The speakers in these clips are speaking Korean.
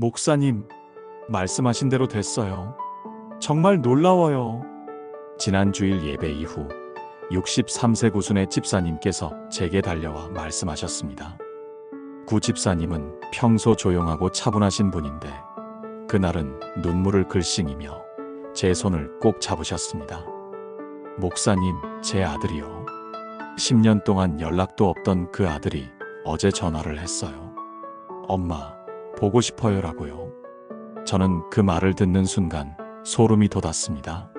목사님, 말씀하신 대로 됐어요. 정말 놀라워요. 지난 주일 예배 이후 63세 구순의 집사님께서 제게 달려와 말씀하셨습니다. 구 집사님은 평소 조용하고 차분하신 분인데 그날은 눈물을 글썽이며 제 손을 꼭 잡으셨습니다. 목사님, 제 아들이요. 10년 동안 연락도 없던 그 아들이 어제 전화를 했어요. 엄마, 보고 싶어요라고요. 저는 그 말을 듣는 순간 소름이 돋았습니다.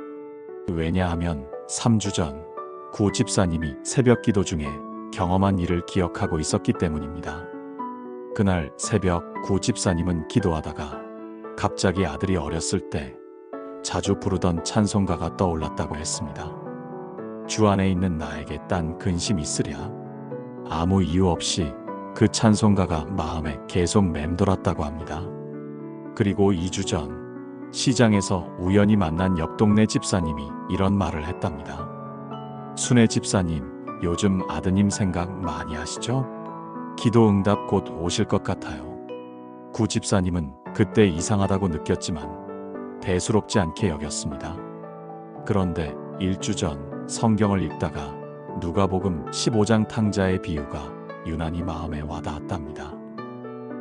왜냐하면 3주 전 구 집사님이 새벽 기도 중에 경험한 일을 기억하고 있었기 때문입니다. 그날 새벽 구 집사님은 기도하다가 갑자기 아들이 어렸을 때 자주 부르던 찬송가가 떠올랐다고 했습니다. 주 안에 있는 나에게 딴 근심 있으랴. 아무 이유 없이 그 찬송가가 마음에 계속 맴돌았다고 합니다. 그리고 2주 전 시장에서 우연히 만난 옆 동네 집사님이 이런 말을 했답니다. 순애 집사님, 요즘 아드님 생각 많이 하시죠? 기도 응답 곧 오실 것 같아요. 구 집사님은 그때 이상하다고 느꼈지만 대수롭지 않게 여겼습니다. 그런데 1주 전 성경을 읽다가 누가복음 15장 탕자의 비유가 유난히 마음에 와닿았답니다.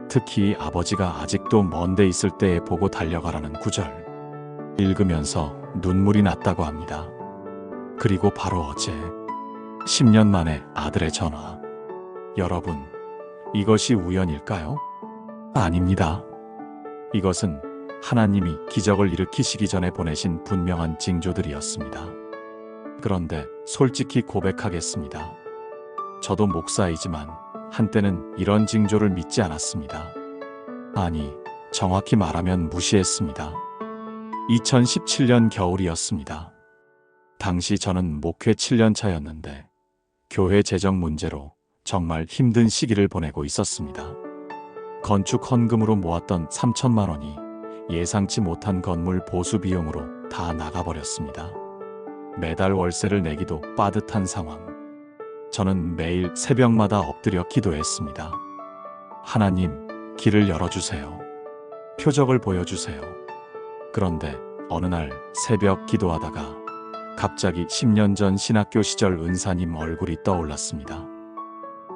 특히 아버지가 아직도 먼 데 있을 때에 보고 달려가라는 구절. 읽으면서 눈물이 났다고 합니다. 그리고 바로 어제 10년 만에 아들의 전화. 여러분, 이것이 우연일까요? 아닙니다. 이것은 하나님이 기적을 일으키시기 전에 보내신 분명한 징조들이었습니다. 그런데 솔직히 고백하겠습니다. 저도 목사이지만 한때는 이런 징조를 믿지 않았습니다. 아니, 정확히 말하면 무시했습니다. 2017년 겨울이었습니다. 당시 저는 목회 7년 차였는데 교회 재정 문제로 정말 힘든 시기를 보내고 있었습니다. 건축 헌금으로 모았던 3천만 원이 예상치 못한 건물 보수 비용으로 다 나가버렸습니다. 매달 월세를 내기도 빠듯한 상황. 저는 매일 새벽마다 엎드려 기도했습니다. 하나님, 길을 열어주세요. 표적을 보여주세요. 그런데 어느 날 새벽 기도하다가 갑자기 10년 전 신학교 시절 은사님 얼굴이 떠올랐습니다.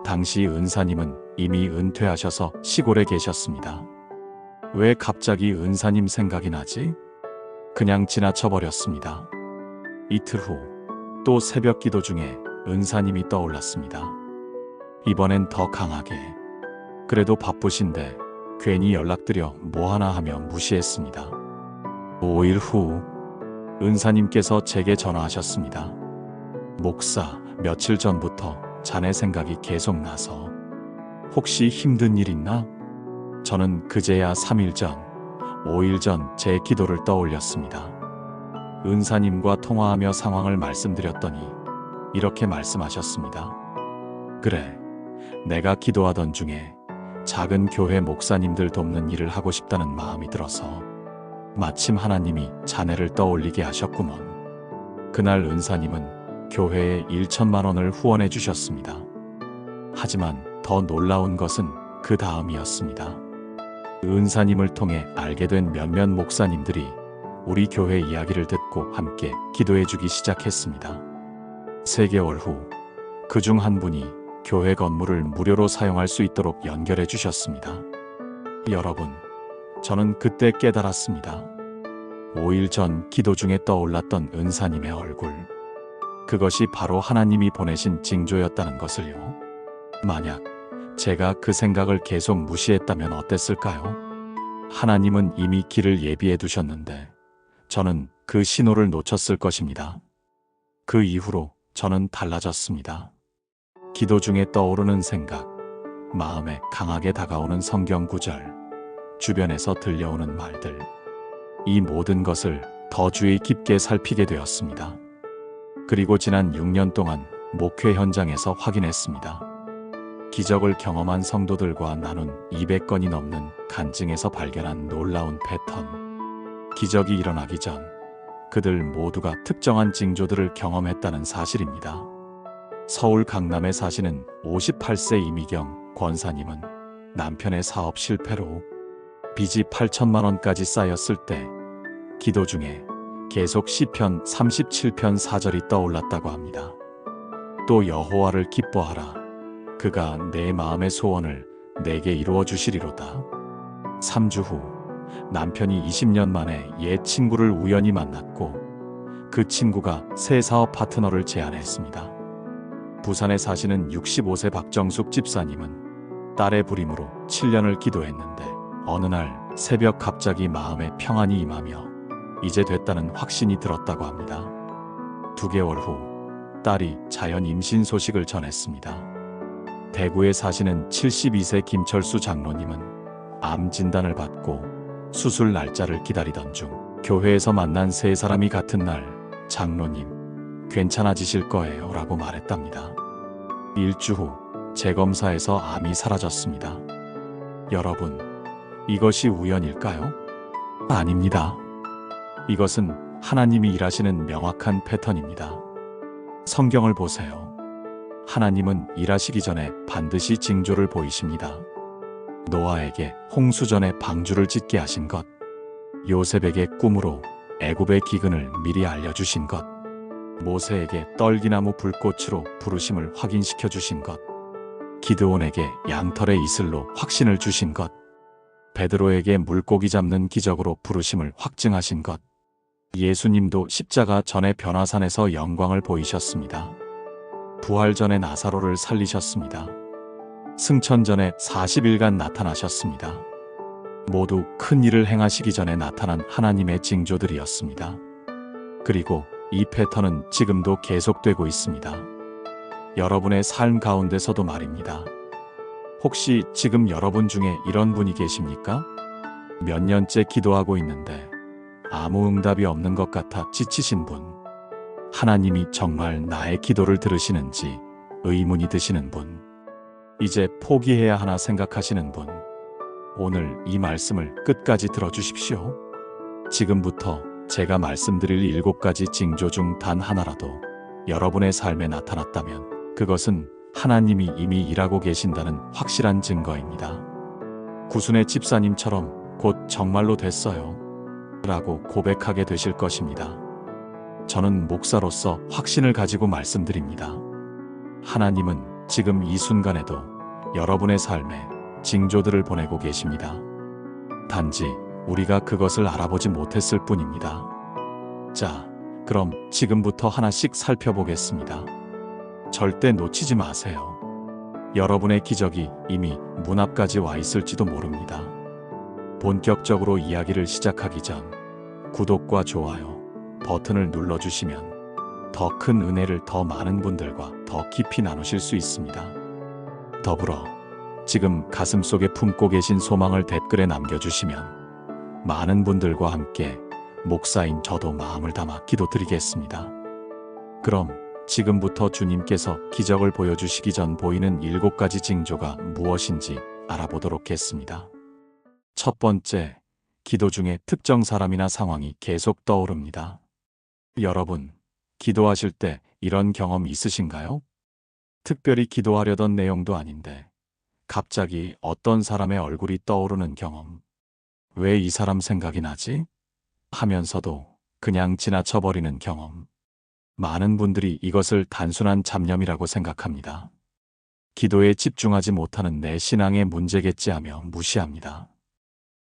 당시 은사님은 이미 은퇴하셔서 시골에 계셨습니다. 왜 갑자기 은사님 생각이 나지? 그냥 지나쳐버렸습니다. 이틀 후 또 새벽 기도 중에 은사님이 떠올랐습니다. 이번엔 더 강하게. 그래도 바쁘신데 괜히 연락드려 뭐하나 하며 무시했습니다. 5일 후 은사님께서 제게 전화하셨습니다. 목사, 며칠 전부터 자네 생각이 계속 나서 혹시 힘든 일 있나? 저는 그제야 3일 전, 5일 전 제 기도를 떠올렸습니다. 은사님과 통화하며 상황을 말씀드렸더니 이렇게 말씀하셨습니다. 그래, 내가 기도하던 중에 작은 교회 목사님들 돕는 일을 하고 싶다는 마음이 들어서 마침 하나님이 자네를 떠올리게 하셨구먼. 그날 은사님은 교회에 1천만 원을 후원해 주셨습니다. 하지만 더 놀라운 것은 그 다음이었습니다. 은사님을 통해 알게 된 몇몇 목사님들이 우리 교회 이야기를 듣고 함께 기도해 주기 시작했습니다. 3개월 후 그 중 한 분이 교회 건물을 무료로 사용할 수 있도록 연결해 주셨습니다. 여러분, 저는 그때 깨달았습니다. 5일 전 기도 중에 떠올랐던 은사님의 얼굴. 그것이 바로 하나님이 보내신 징조였다는 것을요. 만약 제가 그 생각을 계속 무시했다면 어땠을까요? 하나님은 이미 길을 예비해 두셨는데 저는 그 신호를 놓쳤을 것입니다. 그 이후로 저는 달라졌습니다. 기도 중에 떠오르는 생각, 마음에 강하게 다가오는 성경 구절, 주변에서 들려오는 말들, 이 모든 것을 더 주의 깊게 살피게 되었습니다. 그리고 지난 6년 동안 목회 현장에서 확인했습니다. 기적을 경험한 성도들과 나눈 200건이 넘는 간증에서 발견한 놀라운 패턴. 기적이 일어나기 전 그들 모두가 특정한 징조들을 경험했다는 사실입니다. 서울 강남에 사시는 58세 이미경 권사님은 남편의 사업 실패로 빚이 8천만 원까지 쌓였을 때 기도 중에 계속 시편 37편 4절이 떠올랐다고 합니다. 또 여호와를 기뻐하라. 그가 내 마음의 소원을 내게 이루어 주시리로다. 3주 후 남편이 20년 만에 옛 친구를 우연히 만났고 그 친구가 새 사업 파트너를 제안했습니다. 부산에 사시는 65세 박정숙 집사님은 딸의 부림으로 7년을 기도했는데 어느 날 새벽 갑자기 마음에 평안이 임하며 이제 됐다는 확신이 들었다고 합니다. 2개월 후 딸이 자연 임신 소식을 전했습니다. 대구에 사시는 72세 김철수 장로님은 암 진단을 받고 수술 날짜를 기다리던 중 교회에서 만난 세 사람이 같은 날 장로님 괜찮아지실 거예요 라고 말했답니다. 일주 후 재검사에서 암이 사라졌습니다. 여러분, 이것이 우연일까요? 아닙니다. 이것은 하나님이 일하시는 명확한 패턴입니다. 성경을 보세요. 하나님은 일하시기 전에 반드시 징조를 보이십니다. 노아에게 홍수전에 방주를 짓게 하신 것, 요셉에게 꿈으로 애굽의 기근을 미리 알려주신 것, 모세에게 떨기나무 불꽃으로 부르심을 확인시켜 주신 것, 기드온에게 양털의 이슬로 확신을 주신 것, 베드로에게 물고기 잡는 기적으로 부르심을 확증하신 것, 예수님도 십자가 전에 변화산에서 영광을 보이셨습니다. 부활 전에 나사로를 살리셨습니다. 승천 전에 40일간 나타나셨습니다. 모두 큰 일을 행하시기 전에 나타난 하나님의 징조들이었습니다. 그리고 이 패턴은 지금도 계속되고 있습니다. 여러분의 삶 가운데서도 말입니다. 혹시 지금 여러분 중에 이런 분이 계십니까? 몇 년째 기도하고 있는데 아무 응답이 없는 것 같아 지치신 분, 하나님이 정말 나의 기도를 들으시는지 의문이 드시는 분, 이제 포기해야 하나 생각하시는 분, 오늘 이 말씀을 끝까지 들어주십시오. 지금부터 제가 말씀드릴 7가지 징조 중 단 하나라도 여러분의 삶에 나타났다면 그것은 하나님이 이미 일하고 계신다는 확실한 증거입니다. 구순의 집사님처럼 곧 정말로 됐어요 라고 고백하게 되실 것입니다. 저는 목사로서 확신을 가지고 말씀드립니다. 하나님은 지금 이 순간에도 여러분의 삶에 징조들을 보내고 계십니다. 단지 우리가 그것을 알아보지 못했을 뿐입니다. 자, 그럼 지금부터 하나씩 살펴보겠습니다. 절대 놓치지 마세요. 여러분의 기적이 이미 문 앞까지 와 있을지도 모릅니다. 본격적으로 이야기를 시작하기 전 구독과 좋아요 버튼을 눌러주시면 더 큰 은혜를 더 많은 분들과 더 깊이 나누실 수 있습니다. 더불어 지금 가슴속에 품고 계신 소망을 댓글에 남겨주시면 많은 분들과 함께 목사인 저도 마음을 담아 기도드리겠습니다. 그럼 지금부터 주님께서 기적을 보여주시기 전 보이는 7가지 징조가 무엇인지 알아보도록 하겠습니다. 첫 번째, 기도 중에 특정 사람이나 상황이 계속 떠오릅니다. 여러분, 기도하실 때 이런 경험 있으신가요? 특별히 기도하려던 내용도 아닌데 갑자기 어떤 사람의 얼굴이 떠오르는 경험. 왜 이 사람 생각이 나지? 하면서도 그냥 지나쳐버리는 경험. 많은 분들이 이것을 단순한 잡념이라고 생각합니다. 기도에 집중하지 못하는 내 신앙의 문제겠지 하며 무시합니다.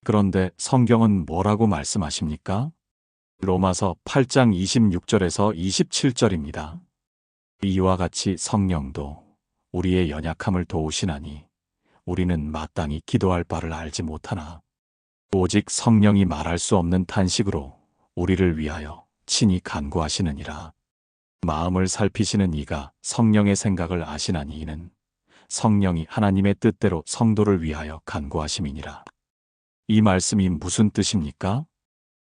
그런데 성경은 뭐라고 말씀하십니까? 로마서 8장 26절에서 27절입니다. 이와 같이 성령도 우리의 연약함을 도우시나니 우리는 마땅히 기도할 바를 알지 못하나 오직 성령이 말할 수 없는 탄식으로 우리를 위하여 친히 간구하시느니라. 마음을 살피시는 이가 성령의 생각을 아시나니 이는 성령이 하나님의 뜻대로 성도를 위하여 간구하심이니라. 이 말씀이 무슨 뜻입니까?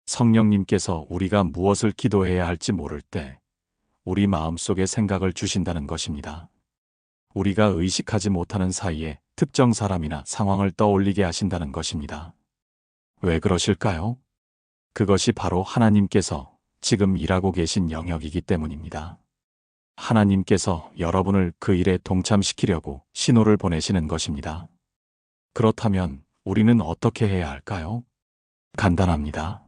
성령님께서 우리가 무엇을 기도해야 할지 모를 때 우리 마음속에 생각을 주신다는 것입니다. 우리가 의식하지 못하는 사이에 특정 사람이나 상황을 떠올리게 하신다는 것입니다. 왜 그러실까요? 그것이 바로 하나님께서 지금 일하고 계신 영역이기 때문입니다. 하나님께서 여러분을 그 일에 동참시키려고 신호를 보내시는 것입니다. 그렇다면 우리는 어떻게 해야 할까요? 간단합니다.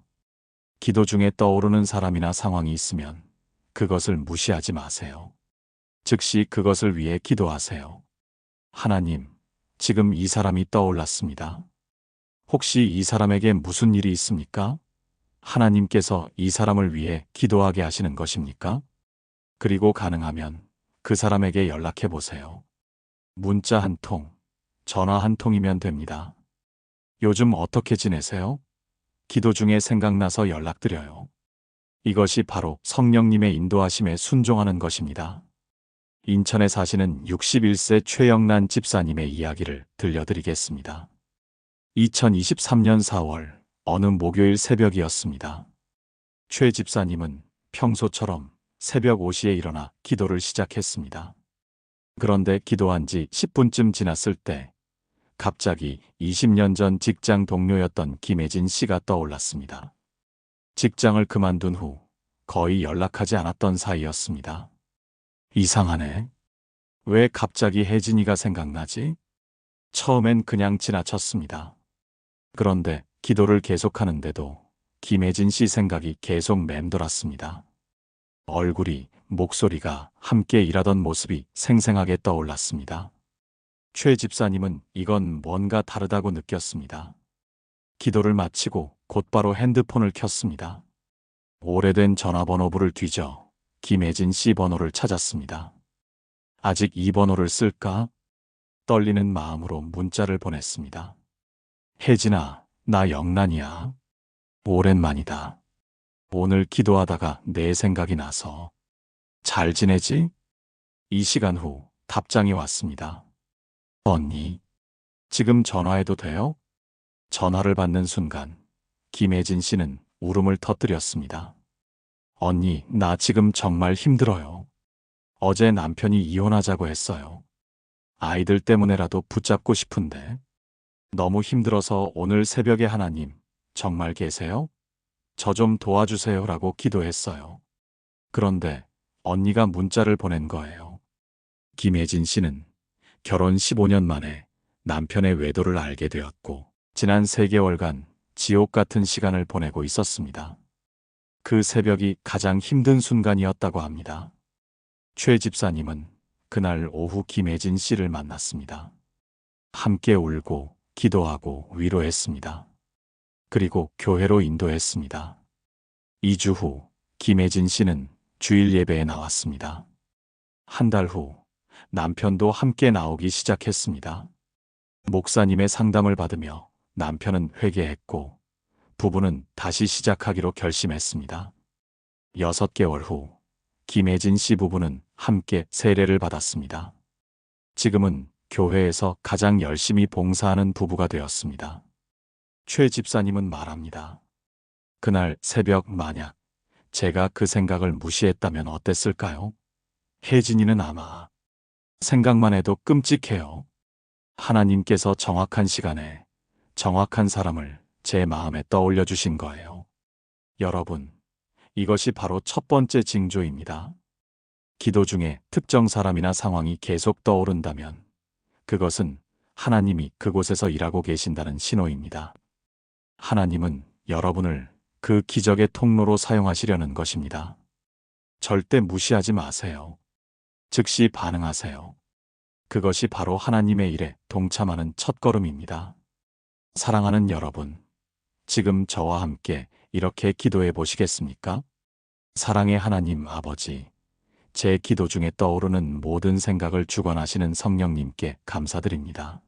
기도 중에 떠오르는 사람이나 상황이 있으면 그것을 무시하지 마세요. 즉시 그것을 위해 기도하세요. 하나님, 지금 이 사람이 떠올랐습니다. 혹시 이 사람에게 무슨 일이 있습니까? 하나님께서 이 사람을 위해 기도하게 하시는 것입니까? 그리고 가능하면 그 사람에게 연락해 보세요. 문자 한 통, 전화 한 통이면 됩니다. 요즘 어떻게 지내세요? 기도 중에 생각나서 연락드려요. 이것이 바로 성령님의 인도하심에 순종하는 것입니다. 인천에 사시는 61세 최영란 집사님의 이야기를 들려드리겠습니다. 2023년 4월 어느 목요일 새벽이었습니다. 최 집사님은 평소처럼 새벽 5시에 일어나 기도를 시작했습니다. 그런데 기도한 지 10분쯤 지났을 때 갑자기 20년 전 직장 동료였던 김혜진 씨가 떠올랐습니다. 직장을 그만둔 후 거의 연락하지 않았던 사이였습니다. 이상하네. 왜 갑자기 혜진이가 생각나지? 처음엔 그냥 지나쳤습니다. 그런데 기도를 계속하는데도 김혜진 씨 생각이 계속 맴돌았습니다. 얼굴이, 목소리가 함께 일하던 모습이 생생하게 떠올랐습니다. 최 집사님은 이건 뭔가 다르다고 느꼈습니다. 기도를 마치고 곧바로 핸드폰을 켰습니다. 오래된 전화번호부를 뒤져 김혜진 씨 번호를 찾았습니다. 아직 이 번호를 쓸까? 떨리는 마음으로 문자를 보냈습니다. 혜진아, 나 영란이야. 오랜만이다. 오늘 기도하다가 내 생각이 나서. 잘 지내지? 이 시간 후 답장이 왔습니다. 언니, 지금 전화해도 돼요? 전화를 받는 순간 김혜진 씨는 울음을 터뜨렸습니다. 언니, 나 지금 정말 힘들어요. 어제 남편이 이혼하자고 했어요. 아이들 때문에라도 붙잡고 싶은데. 너무 힘들어서 오늘 새벽에 하나님, 정말 계세요? 저 좀 도와주세요라고 기도했어요. 그런데 언니가 문자를 보낸 거예요. 김혜진 씨는 결혼 15년 만에 남편의 외도를 알게 되었고 지난 3개월간 지옥 같은 시간을 보내고 있었습니다. 그 새벽이 가장 힘든 순간이었다고 합니다. 최 집사님은 그날 오후 김혜진 씨를 만났습니다. 함께 울고 기도하고 위로했습니다. 그리고 교회로 인도했습니다. 2주 후 김혜진 씨는 주일 예배에 나왔습니다. 한 달 후 남편도 함께 나오기 시작했습니다. 목사님의 상담을 받으며 남편은 회개했고 부부는 다시 시작하기로 결심했습니다. 6개월 후 김혜진 씨 부부는 함께 세례를 받았습니다. 지금은 교회에서 가장 열심히 봉사하는 부부가 되었습니다. 최 집사님은 말합니다. 그날 새벽 만약 제가 그 생각을 무시했다면 어땠을까요? 혜진이는 아마 생각만 해도 끔찍해요. 하나님께서 정확한 시간에 정확한 사람을 제 마음에 떠올려 주신 거예요. 여러분, 이것이 바로 첫 번째 징조입니다. 기도 중에 특정 사람이나 상황이 계속 떠오른다면 그것은 하나님이 그곳에서 일하고 계신다는 신호입니다. 하나님은 여러분을 그 기적의 통로로 사용하시려는 것입니다. 절대 무시하지 마세요. 즉시 반응하세요. 그것이 바로 하나님의 일에 동참하는 첫걸음입니다. 사랑하는 여러분, 지금 저와 함께 이렇게 기도해 보시겠습니까? 사랑의 하나님 아버지, 제 기도 중에 떠오르는 모든 생각을 주관하시는 성령님께 감사드립니다.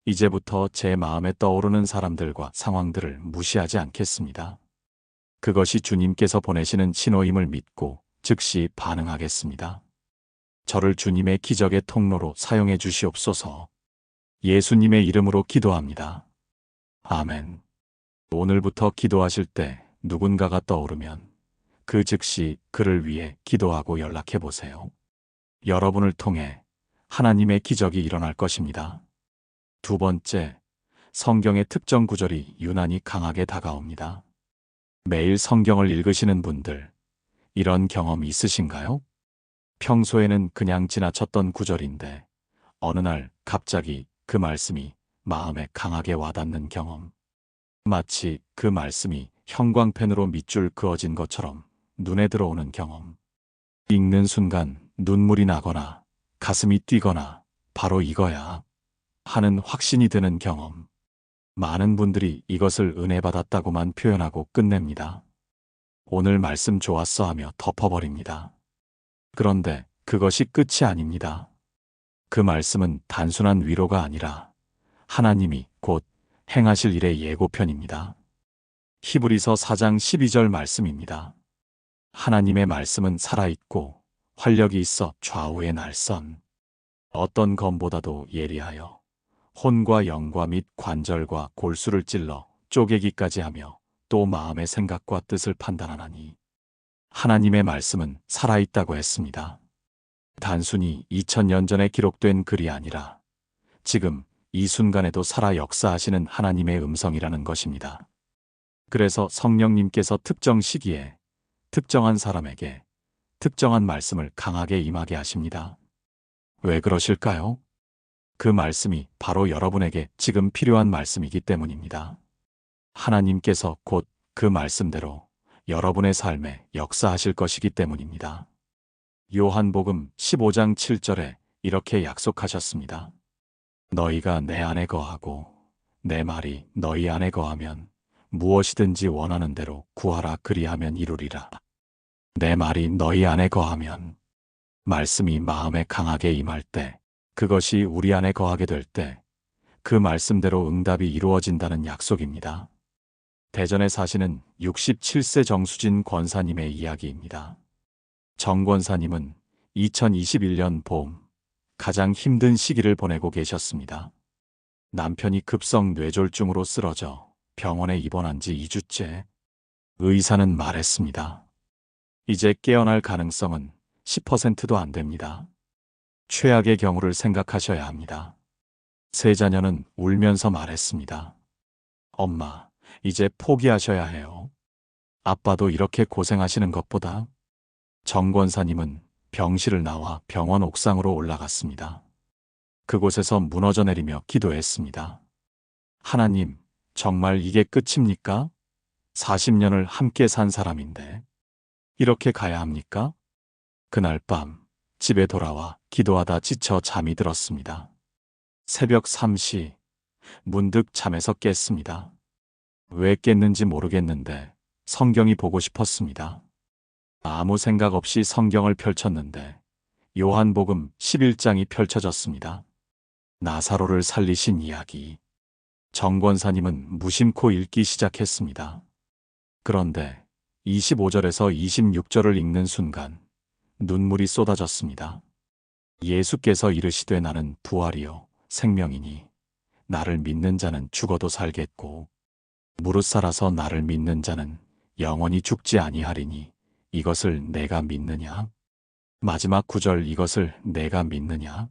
이제부터 제 마음에 떠오르는 사람들과 상황들을 무시하지 않겠습니다. 그것이 주님께서 보내시는 신호임을 믿고 즉시 반응하겠습니다. 저를 주님의 기적의 통로로 사용해 주시옵소서. 예수님의 이름으로 기도합니다. 아멘. 오늘부터 기도하실 때 누군가가 떠오르면 그 즉시 그를 위해 기도하고 연락해 보세요. 여러분을 통해 하나님의 기적이 일어날 것입니다. 두 번째, 성경의 특정 구절이 유난히 강하게 다가옵니다. 매일 성경을 읽으시는 분들, 이런 경험 있으신가요? 평소에는 그냥 지나쳤던 구절인데 어느 날 갑자기 그 말씀이 마음에 강하게 와닿는 경험. 마치 그 말씀이 형광펜으로 밑줄 그어진 것처럼 눈에 들어오는 경험. 읽는 순간 눈물이 나거나 가슴이 뛰거나 바로 이거야 하는 확신이 드는 경험. 많은 분들이 이것을 은혜 받았다고만 표현하고 끝냅니다. 오늘 말씀 좋았어 하며 덮어버립니다. 그런데 그것이 끝이 아닙니다. 그 말씀은 단순한 위로가 아니라 하나님이 곧 행하실 일의 예고편입니다. 히브리서 4장 12절 말씀입니다. 하나님의 말씀은 살아있고 활력이 있어 좌우의 날선 어떤 검보다도 예리하여 혼과 영과 및 관절과 골수를 찔러 쪼개기까지 하며 또 마음의 생각과 뜻을 판단하나니 하나님의 말씀은 살아있다고 했습니다. 단순히 2000년 전에 기록된 글이 아니라 지금 이 순간에도 살아 역사하시는 하나님의 음성이라는 것입니다. 그래서 성령님께서 특정 시기에 특정한 사람에게 특정한 말씀을 강하게 임하게 하십니다. 왜 그러실까요? 그 말씀이 바로 여러분에게 지금 필요한 말씀이기 때문입니다. 하나님께서 곧 그 말씀대로 여러분의 삶에 역사하실 것이기 때문입니다. 요한복음 15장 7절에 이렇게 약속하셨습니다. 너희가 내 안에 거하고 내 말이 너희 안에 거하면 무엇이든지 원하는 대로 구하라 그리하면 이루리라. 내 말이 너희 안에 거하면 말씀이 마음에 강하게 임할 때 그것이 우리 안에 거하게 될 때 그 말씀대로 응답이 이루어진다는 약속입니다. 대전에 사시는 67세 정수진 권사님의 이야기입니다. 정 권사님은 2021년 봄 가장 힘든 시기를 보내고 계셨습니다. 남편이 급성 뇌졸중으로 쓰러져 병원에 입원한 지 2주째. 의사는 말했습니다. 이제 깨어날 가능성은 10%도 안 됩니다. 최악의 경우를 생각하셔야 합니다. 세 자녀는 울면서 말했습니다. 엄마, 이제 포기하셔야 해요. 아빠도 이렇게 고생하시는 것보다. 정 권사님은 병실을 나와 병원 옥상으로 올라갔습니다. 그곳에서 무너져 내리며 기도했습니다. 하나님, 정말 이게 끝입니까? 40년을 함께 산 사람인데 이렇게 가야 합니까? 그날 밤 집에 돌아와 기도하다 지쳐 잠이 들었습니다. 새벽 3시 문득 잠에서 깼습니다. 왜 깼는지 모르겠는데 성경이 보고 싶었습니다. 아무 생각 없이 성경을 펼쳤는데 요한복음 11장이 펼쳐졌습니다. 나사로를 살리신 이야기. 정 권사님은 무심코 읽기 시작했습니다. 그런데 25절에서 26절을 읽는 순간 눈물이 쏟아졌습니다. 예수께서 이르시되 나는 부활이요 생명이니 나를 믿는 자는 죽어도 살겠고 무릇 살아서 나를 믿는 자는 영원히 죽지 아니하리니 이것을 내가 믿느냐? 마지막 구절 이것을 내가 믿느냐?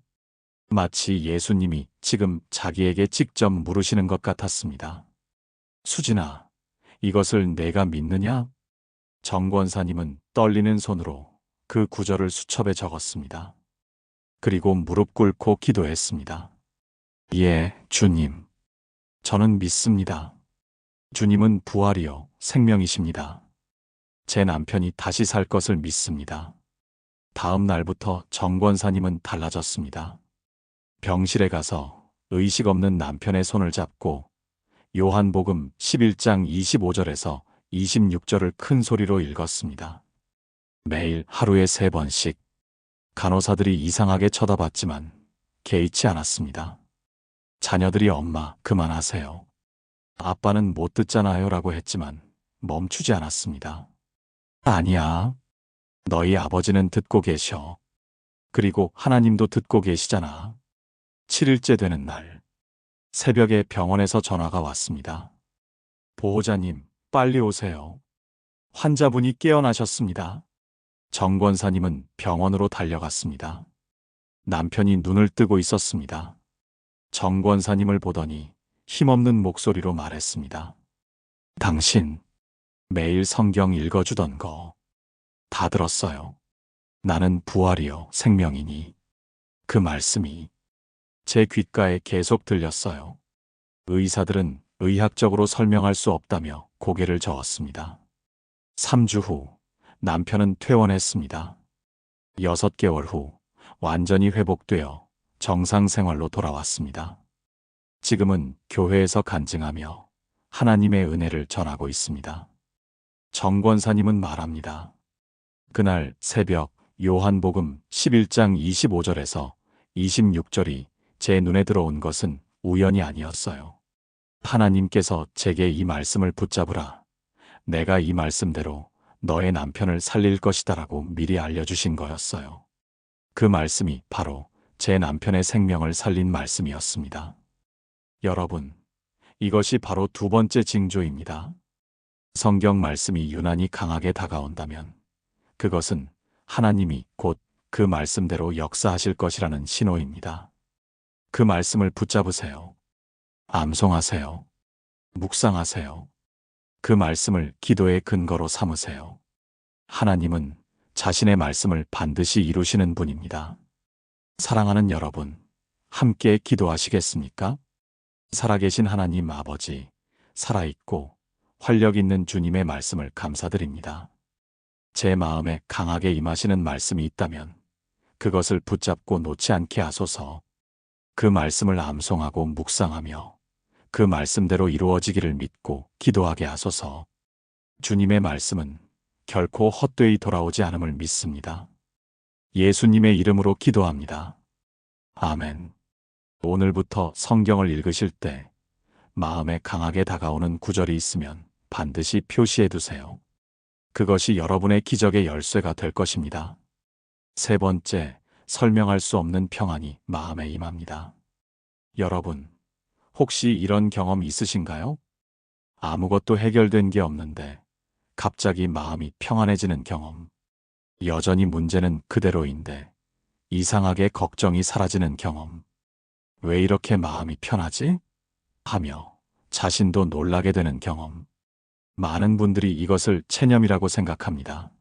마치 예수님이 지금 자기에게 직접 물으시는 것 같았습니다. 수진아, 이것을 내가 믿느냐? 정 권사님은 떨리는 손으로 그 구절을 수첩에 적었습니다. 그리고 무릎 꿇고 기도했습니다. 예, 주님. 저는 믿습니다. 주님은 부활이요 생명이십니다. 제 남편이 다시 살 것을 믿습니다. 다음 날부터 정 권사님은 달라졌습니다. 병실에 가서 의식 없는 남편의 손을 잡고 요한복음 11장 25절에서 26절을 큰 소리로 읽었습니다. 매일 하루에 3번씩. 간호사들이 이상하게 쳐다봤지만 개의치 않았습니다. 자녀들이 엄마 그만하세요. 아빠는 못 듣잖아요 라고 했지만 멈추지 않았습니다. 아니야. 너희 아버지는 듣고 계셔. 그리고 하나님도 듣고 계시잖아. 7일째 되는 날 새벽에 병원에서 전화가 왔습니다. 보호자님, 빨리 오세요. 환자분이 깨어나셨습니다. 정 권사님은 병원으로 달려갔습니다. 남편이 눈을 뜨고 있었습니다. 정 권사님을 보더니 힘없는 목소리로 말했습니다. 당신 매일 성경 읽어주던 거 다 들었어요. 나는 부활이요 생명이니 그 말씀이 제 귓가에 계속 들렸어요. 의사들은 의학적으로 설명할 수 없다며 고개를 저었습니다. 3주 후 남편은 퇴원했습니다. 6개월 후 완전히 회복되어 정상 생활로 돌아왔습니다. 지금은 교회에서 간증하며 하나님의 은혜를 전하고 있습니다. 정 권사님은 말합니다. 그날 새벽 요한복음 11장 25절에서 26절이 제 눈에 들어온 것은 우연이 아니었어요. 하나님께서 제게 이 말씀을 붙잡으라. 내가 이 말씀대로 너의 남편을 살릴 것이다라고 미리 알려주신 거였어요. 그 말씀이 바로 제 남편의 생명을 살린 말씀이었습니다. 여러분, 이것이 바로 두 번째 징조입니다. 성경 말씀이 유난히 강하게 다가온다면 그것은 하나님이 곧 그 말씀대로 역사하실 것이라는 신호입니다. 그 말씀을 붙잡으세요. 암송하세요. 묵상하세요. 그 말씀을 기도의 근거로 삼으세요. 하나님은 자신의 말씀을 반드시 이루시는 분입니다. 사랑하는 여러분, 함께 기도하시겠습니까? 살아계신 하나님 아버지, 살아있고 활력 있는 주님의 말씀을 감사드립니다. 제 마음에 강하게 임하시는 말씀이 있다면 그것을 붙잡고 놓지 않게 하소서. 그 말씀을 암송하고 묵상하며 그 말씀대로 이루어지기를 믿고 기도하게 하소서. 주님의 말씀은 결코 헛되이 돌아오지 않음을 믿습니다. 예수님의 이름으로 기도합니다. 아멘. 오늘부터 성경을 읽으실 때 마음에 강하게 다가오는 구절이 있으면 반드시 표시해 두세요. 그것이 여러분의 기적의 열쇠가 될 것입니다. 세 번째, 설명할 수 없는 평안이 마음에 임합니다. 여러분, 혹시 이런 경험 있으신가요? 아무것도 해결된 게 없는데 갑자기 마음이 평안해지는 경험. 여전히 문제는 그대로인데 이상하게 걱정이 사라지는 경험. 왜 이렇게 마음이 편하지? 하며 자신도 놀라게 되는 경험. 많은 분들이 이것을 체념이라고 생각합니다.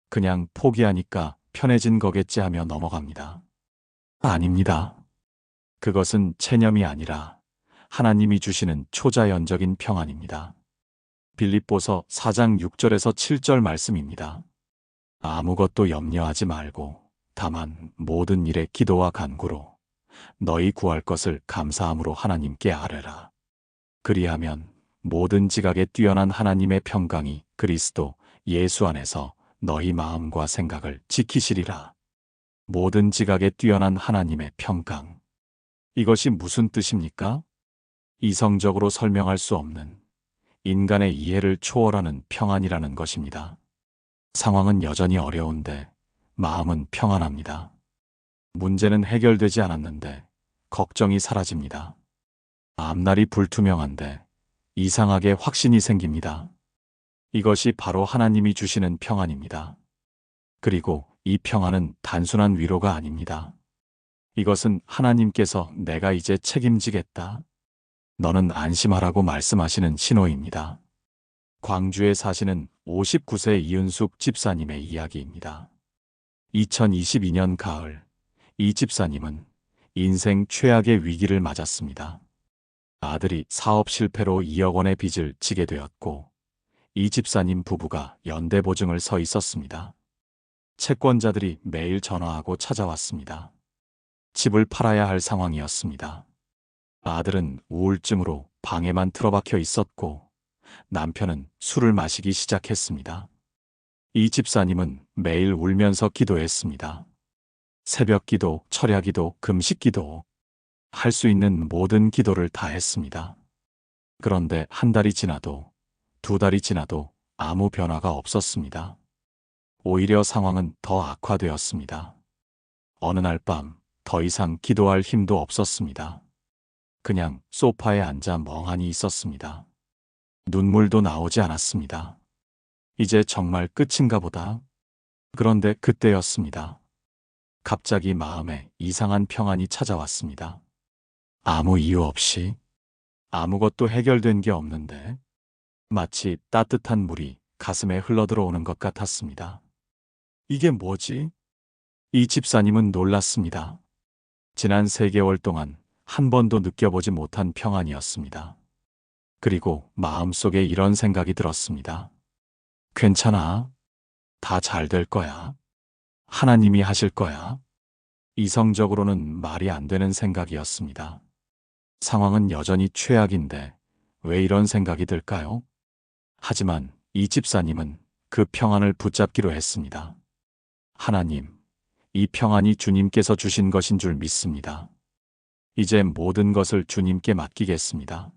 그냥 포기하니까 편해진 거겠지 하며 넘어갑니다. 아닙니다. 그것은 체념이 아니라 하나님이 주시는 초자연적인 평안입니다. 빌립보서 4장 6절에서 7절 말씀입니다. 아무것도 염려하지 말고 다만 모든 일에 기도와 간구로 너희 구할 것을 감사함으로 하나님께 아뢰라. 그리하면 모든 지각에 뛰어난 하나님의 평강이 그리스도 예수 안에서 너희 마음과 생각을 지키시리라. 모든 지각에 뛰어난 하나님의 평강. 이것이 무슨 뜻입니까? 이성적으로 설명할 수 없는 인간의 이해를 초월하는 평안이라는 것입니다. 상황은 여전히 어려운데 마음은 평안합니다. 문제는 해결되지 않았는데 걱정이 사라집니다. 앞날이 불투명한데 이상하게 확신이 생깁니다. 이것이 바로 하나님이 주시는 평안입니다. 그리고 이 평안은 단순한 위로가 아닙니다. 이것은 하나님께서 내가 이제 책임지겠다. 너는 안심하라고 말씀하시는 신호입니다. 광주에 사시는 59세 이은숙 집사님의 이야기입니다. 2022년 가을, 이 집사님은 인생 최악의 위기를 맞았습니다. 아들이 사업 실패로 2억 원의 빚을 지게 되었고 이 집사님 부부가 연대보증을 서 있었습니다. 채권자들이 매일 전화하고 찾아왔습니다. 집을 팔아야 할 상황이었습니다. 아들은 우울증으로 방에만 틀어박혀 있었고 남편은 술을 마시기 시작했습니다. 이 집사님은 매일 울면서 기도했습니다. 새벽 기도, 철야 기도, 금식 기도, 할 수 있는 모든 기도를 다 했습니다. 그런데 한 달이 지나도 2달이 지나도 아무 변화가 없었습니다. 오히려 상황은 더 악화되었습니다. 어느 날 밤 더 이상 기도할 힘도 없었습니다. 그냥 소파에 앉아 멍하니 있었습니다. 눈물도 나오지 않았습니다. 이제 정말 끝인가 보다. 그런데 그때였습니다. 갑자기 마음에 이상한 평안이 찾아왔습니다. 아무 이유 없이 아무것도 해결된 게 없는데 마치 따뜻한 물이 가슴에 흘러들어오는 것 같았습니다. 이게 뭐지? 이 집사님은 놀랐습니다. 지난 3개월 동안 한 번도 느껴보지 못한 평안이었습니다. 그리고 마음속에 이런 생각이 들었습니다. 괜찮아. 다 잘 될 거야. 하나님이 하실 거야. 이성적으로는 말이 안 되는 생각이었습니다. 상황은 여전히 최악인데 왜 이런 생각이 들까요? 하지만 이 집사님은 그 평안을 붙잡기로 했습니다. 하나님, 이 평안이 주님께서 주신 것인 줄 믿습니다. 이제 모든 것을 주님께 맡기겠습니다.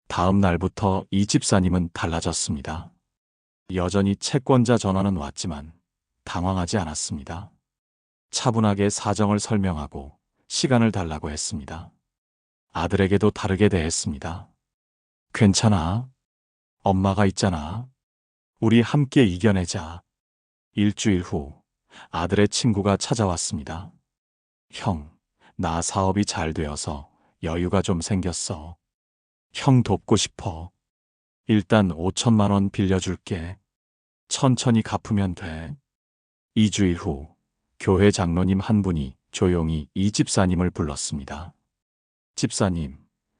다음 날부터 이 집사님은 달라졌습니다. 여전히 채권자 전화는 왔지만 당황하지 않았습니다. 차분하게 사정을 설명하고 시간을 달라고 했습니다. 아들에게도 다르게 대했습니다. 괜찮아. 엄마가 있잖아. 우리 함께 이겨내자. 일주일 후 아들의 친구가 찾아왔습니다. 형, 나 사업이 잘 되어서 여유가 좀 생겼어. 형 돕고 싶어. 일단 5천만 원 빌려줄게. 천천히 갚으면 돼. 2주일 후 교회 장로님 한 분이 조용히 이 집사님을 불렀습니다. 집사님,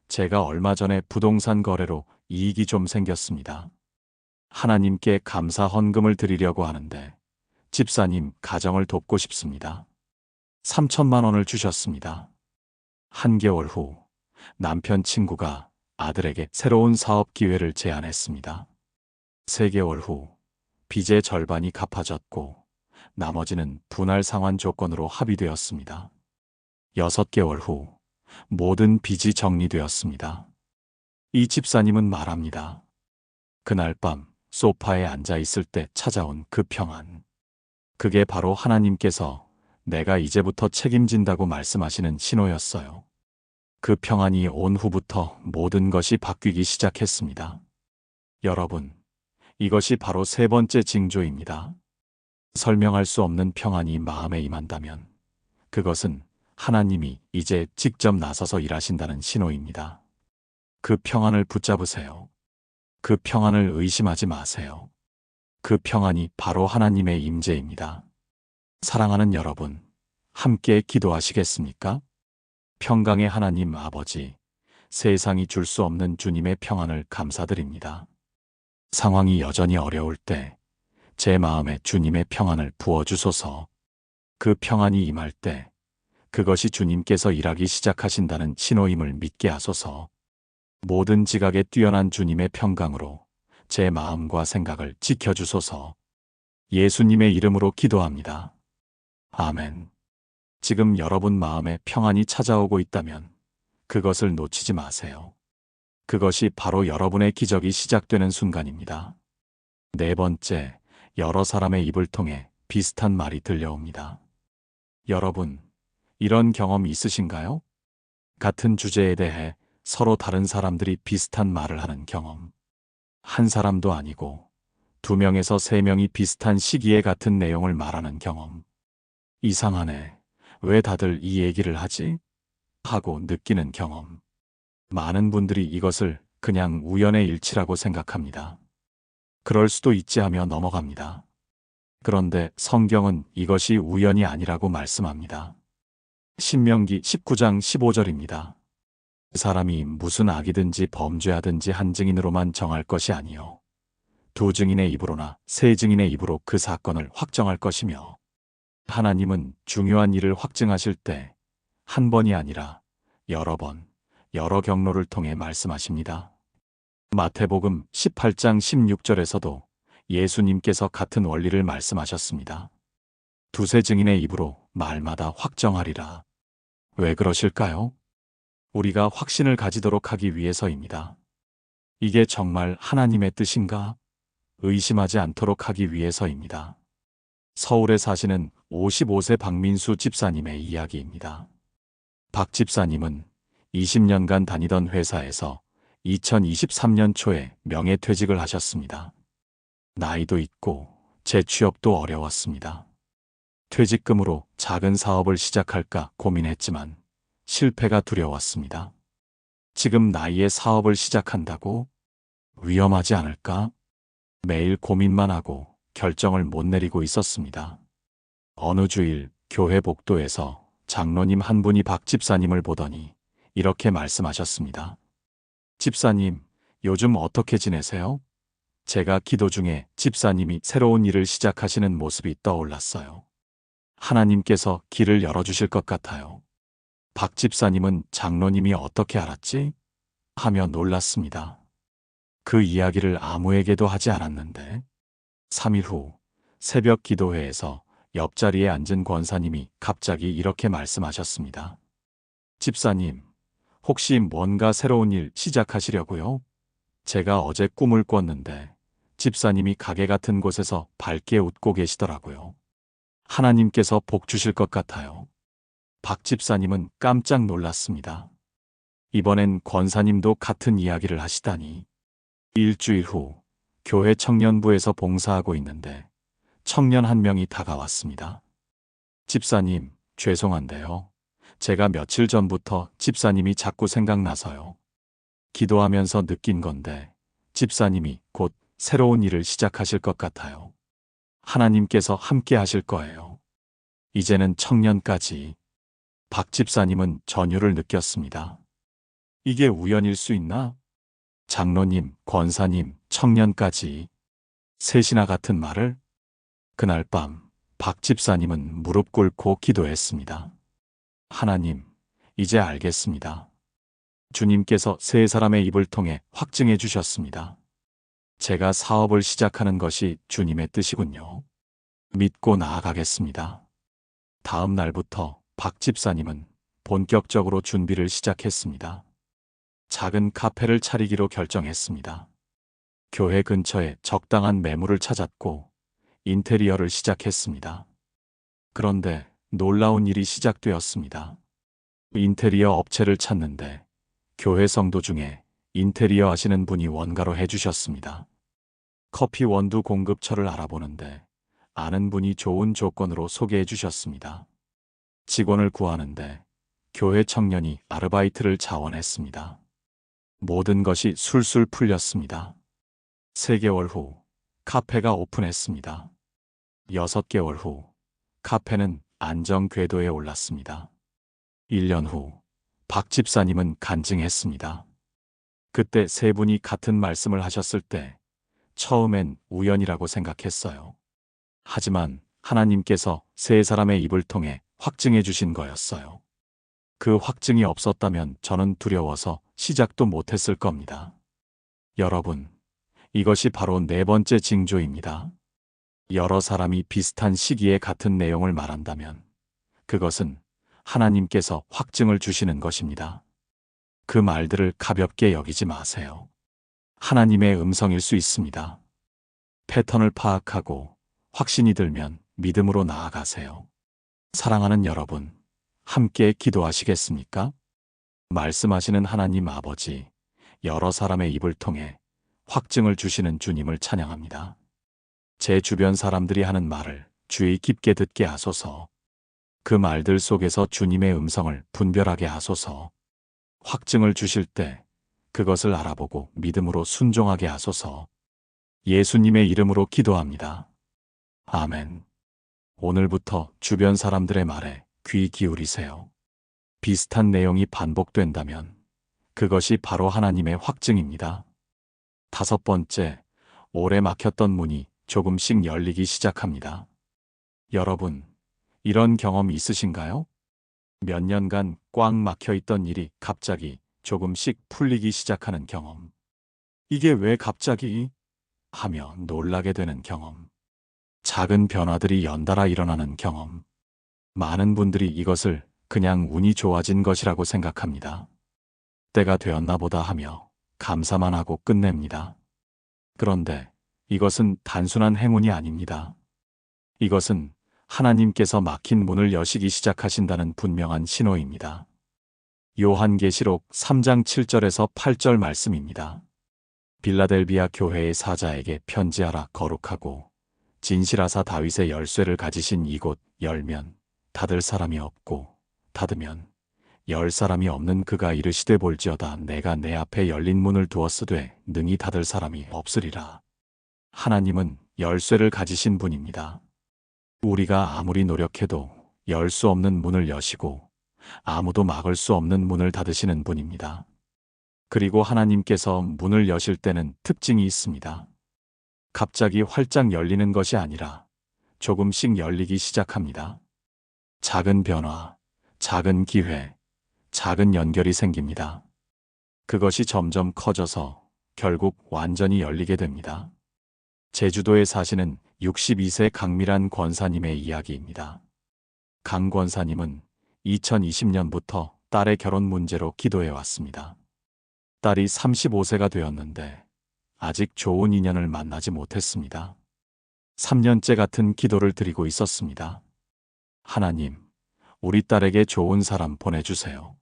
제가 얼마 전에 부동산 거래로 이익이 좀 생겼습니다. 하나님께 감사 헌금을 드리려고 하는데 집사님 가정을 돕고 싶습니다. 3천만 원을 주셨습니다. 한개월 후 남편 친구가 아들에게 새로운 사업 기회를 제안했습니다. 3개월 후 빚의 절반이 갚아졌고 나머지는 분할 상환 조건으로 합의되었습니다. 6개월 후 모든 빚이 정리되었습니다. 이 집사님은 말합니다. 그날 밤 소파에 앉아 있을 때 찾아온 그 평안. 그게 바로 하나님께서 내가 이제부터 책임진다고 말씀하시는 신호였어요. 그 평안이 온 후부터 모든 것이 바뀌기 시작했습니다. 여러분, 이것이 바로 세 번째 징조입니다. 설명할 수 없는 평안이 마음에 임한다면 그것은 하나님이 이제 직접 나서서 일하신다는 신호입니다. 그 평안을 붙잡으세요. 그 평안을 의심하지 마세요. 그 평안이 바로 하나님의 임재입니다. 사랑하는 여러분, 함께 기도하시겠습니까? 평강의 하나님 아버지, 세상이 줄 수 없는 주님의 평안을 감사드립니다. 상황이 여전히 어려울 때 제 마음에 주님의 평안을 부어주소서. 그 평안이 임할 때 그것이 주님께서 일하기 시작하신다는 신호임을 믿게 하소서. 모든 지각에 뛰어난 주님의 평강으로 제 마음과 생각을 지켜주소서. 예수님의 이름으로 기도합니다. 아멘. 지금 여러분 마음에 평안이 찾아오고 있다면 그것을 놓치지 마세요. 그것이 바로 여러분의 기적이 시작되는 순간입니다. 네 번째, 여러 사람의 입을 통해 비슷한 말이 들려옵니다. 여러분, 이런 경험 있으신가요? 같은 주제에 대해 서로 다른 사람들이 비슷한 말을 하는 경험. 한 사람도 아니고 2명에서 3명이 비슷한 시기에 같은 내용을 말하는 경험. 이상하네. 왜 다들 이 얘기를 하지? 하고 느끼는 경험. 많은 분들이 이것을 그냥 우연의 일치라고 생각합니다. 그럴 수도 있지 하며 넘어갑니다. 그런데 성경은 이것이 우연이 아니라고 말씀합니다. 신명기 19장 15절입니다. 사람이 무슨 악이든지 범죄하든지 한 증인으로만 정할 것이 아니요 2 증인의 입으로나 3 증인의 입으로 그 사건을 확정할 것이며 하나님은 중요한 일을 확증하실 때 한 번이 아니라 여러 번, 여러 경로를 통해 말씀하십니다. 마태복음 18장 16절에서도 예수님께서 같은 원리를 말씀하셨습니다. 2 증인의 입으로 말마다 확정하리라. 왜 그러실까요? 우리가 확신을 가지도록 하기 위해서입니다. 이게 정말 하나님의 뜻인가? 의심하지 않도록 하기 위해서입니다. 서울에 사시는 55세 박민수 집사님의 이야기입니다. 박 집사님은 20년간 다니던 회사에서 2023년 초에 명예퇴직을 하셨습니다. 나이도 있고 재취업도 어려웠습니다. 퇴직금으로 작은 사업을 시작할까 고민했지만 실패가 두려웠습니다. 지금 나이에 사업을 시작한다고? 위험하지 않을까? 매일 고민만 하고 결정을 못 내리고 있었습니다. 어느 주일 교회 복도에서 장로님 한 분이 박 집사님을 보더니 이렇게 말씀하셨습니다. 집사님, 요즘 어떻게 지내세요? 제가 기도 중에 집사님이 새로운 일을 시작하시는 모습이 떠올랐어요. 하나님께서 길을 열어주실 것 같아요. 박 집사님은 장로님이 어떻게 알았지? 하며 놀랐습니다. 그 이야기를 아무에게도 하지 않았는데 3일 후 새벽 기도회에서 옆자리에 앉은 권사님이 갑자기 이렇게 말씀하셨습니다. 집사님, 혹시 뭔가 새로운 일 시작하시려고요? 제가 어제 꿈을 꿨는데 집사님이 가게 같은 곳에서 밝게 웃고 계시더라고요. 하나님께서 복 주실 것 같아요. 박 집사님은 깜짝 놀랐습니다. 이번엔 권사님도 같은 이야기를 하시다니. 일주일 후 교회 청년부에서 봉사하고 있는데 청년 한 명이 다가왔습니다. 집사님, 죄송한데요. 제가 며칠 전부터 집사님이 자꾸 생각나서요. 기도하면서 느낀 건데 집사님이 곧 새로운 일을 시작하실 것 같아요. 하나님께서 함께 하실 거예요. 이제는 청년까지. 박 집사님은 전율을 느꼈습니다. 이게 우연일 수 있나? 장로님, 권사님, 청년까지. 셋이나 같은 말을? 그날 밤, 박 집사님은 무릎 꿇고 기도했습니다. 하나님, 이제 알겠습니다. 주님께서 세 사람의 입을 통해 확증해 주셨습니다. 제가 사업을 시작하는 것이 주님의 뜻이군요. 믿고 나아가겠습니다. 다음 날부터 박 집사님은 본격적으로 준비를 시작했습니다. 작은 카페를 차리기로 결정했습니다. 교회 근처에 적당한 매물을 찾았고 인테리어를 시작했습니다. 그런데 놀라운 일이 시작되었습니다. 인테리어 업체를 찾는데 교회 성도 중에 인테리어 하시는 분이 원가로 해주셨습니다. 커피 원두 공급처를 알아보는데 아는 분이 좋은 조건으로 소개해 주셨습니다. 직원을 구하는데 교회 청년이 아르바이트를 자원했습니다. 모든 것이 술술 풀렸습니다. 3개월 후 카페가 오픈했습니다. 6개월 후 카페는 안정 궤도에 올랐습니다. 1년 후 박 집사님은 간증했습니다. 그때 세 분이 같은 말씀을 하셨을 때 처음엔 우연이라고 생각했어요. 하지만 하나님께서 세 사람의 입을 통해 확증해 주신 거였어요. 그 확증이 없었다면 저는 두려워서 시작도 못했을 겁니다. 여러분, 이것이 바로 네 번째 징조입니다. 여러 사람이 비슷한 시기에 같은 내용을 말한다면 그것은 하나님께서 확증을 주시는 것입니다. 그 말들을 가볍게 여기지 마세요. 하나님의 음성일 수 있습니다. 패턴을 파악하고 확신이 들면 믿음으로 나아가세요. 사랑하는 여러분, 함께 기도하시겠습니까? 말씀하시는 하나님 아버지, 여러 사람의 입을 통해 확증을 주시는 주님을 찬양합니다. 제 주변 사람들이 하는 말을 주의 깊게 듣게 하소서. 그 말들 속에서 주님의 음성을 분별하게 하소서. 확증을 주실 때 그것을 알아보고 믿음으로 순종하게 하소서. 예수님의 이름으로 기도합니다. 아멘. 오늘부터 주변 사람들의 말에 귀 기울이세요. 비슷한 내용이 반복된다면 그것이 바로 하나님의 확증입니다. 5번째, 오래 막혔던 문이 조금씩 열리기 시작합니다. 여러분, 이런 경험 있으신가요? 몇 년간 꽉 막혀 있던 일이 갑자기 조금씩 풀리기 시작하는 경험. 이게 왜 갑자기? 하며 놀라게 되는 경험. 작은 변화들이 연달아 일어나는 경험. 많은 분들이 이것을 그냥 운이 좋아진 것이라고 생각합니다. 때가 되었나 보다 하며 감사만 하고 끝냅니다. 그런데 이것은 단순한 행운이 아닙니다. 이것은 하나님께서 막힌 문을 여시기 시작하신다는 분명한 신호입니다. 요한계시록 3장 7절에서 8절 말씀입니다. 빌라델비아 교회의 사자에게 편지하라. 거룩하고 진실하사 다윗의 열쇠를 가지신 이곳 열면 닫을 사람이 없고 닫으면 열 사람이 없는 그가 이르시되 볼지어다 내가 내 앞에 열린 문을 두었으되 능히 닫을 사람이 없으리라. 하나님은 열쇠를 가지신 분입니다. 우리가 아무리 노력해도 열 수 없는 문을 여시고 아무도 막을 수 없는 문을 닫으시는 분입니다. 그리고 하나님께서 문을 여실 때는 특징이 있습니다. 갑자기 활짝 열리는 것이 아니라 조금씩 열리기 시작합니다. 작은 변화, 작은 기회, 작은 연결이 생깁니다. 그것이 점점 커져서 결국 완전히 열리게 됩니다. 제주도에 사시는 62세 강미란 권사님의 이야기입니다. 강 권사님은 2020년부터 딸의 결혼 문제로 기도해 왔습니다. 딸이 35세가 되었는데 아직 좋은 인연을 만나지 못했습니다. 3년째 같은 기도를 드리고 있었습니다. 하나님, 우리 딸에게 좋은 사람 보내주세요.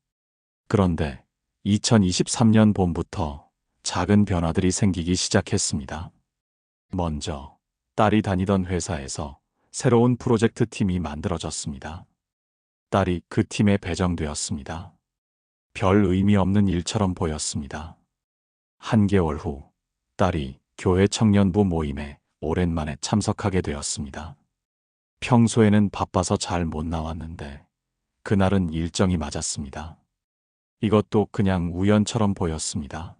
그런데 2023년 봄부터 작은 변화들이 생기기 시작했습니다. 먼저 딸이 다니던 회사에서 새로운 프로젝트 팀이 만들어졌습니다. 딸이 그 팀에 배정되었습니다. 별 의미 없는 일처럼 보였습니다. 한 개월 후 딸이 교회 청년부 모임에 오랜만에 참석하게 되었습니다. 평소에는 바빠서 잘 못 나왔는데 그날은 일정이 맞았습니다. 이것도 그냥 우연처럼 보였습니다.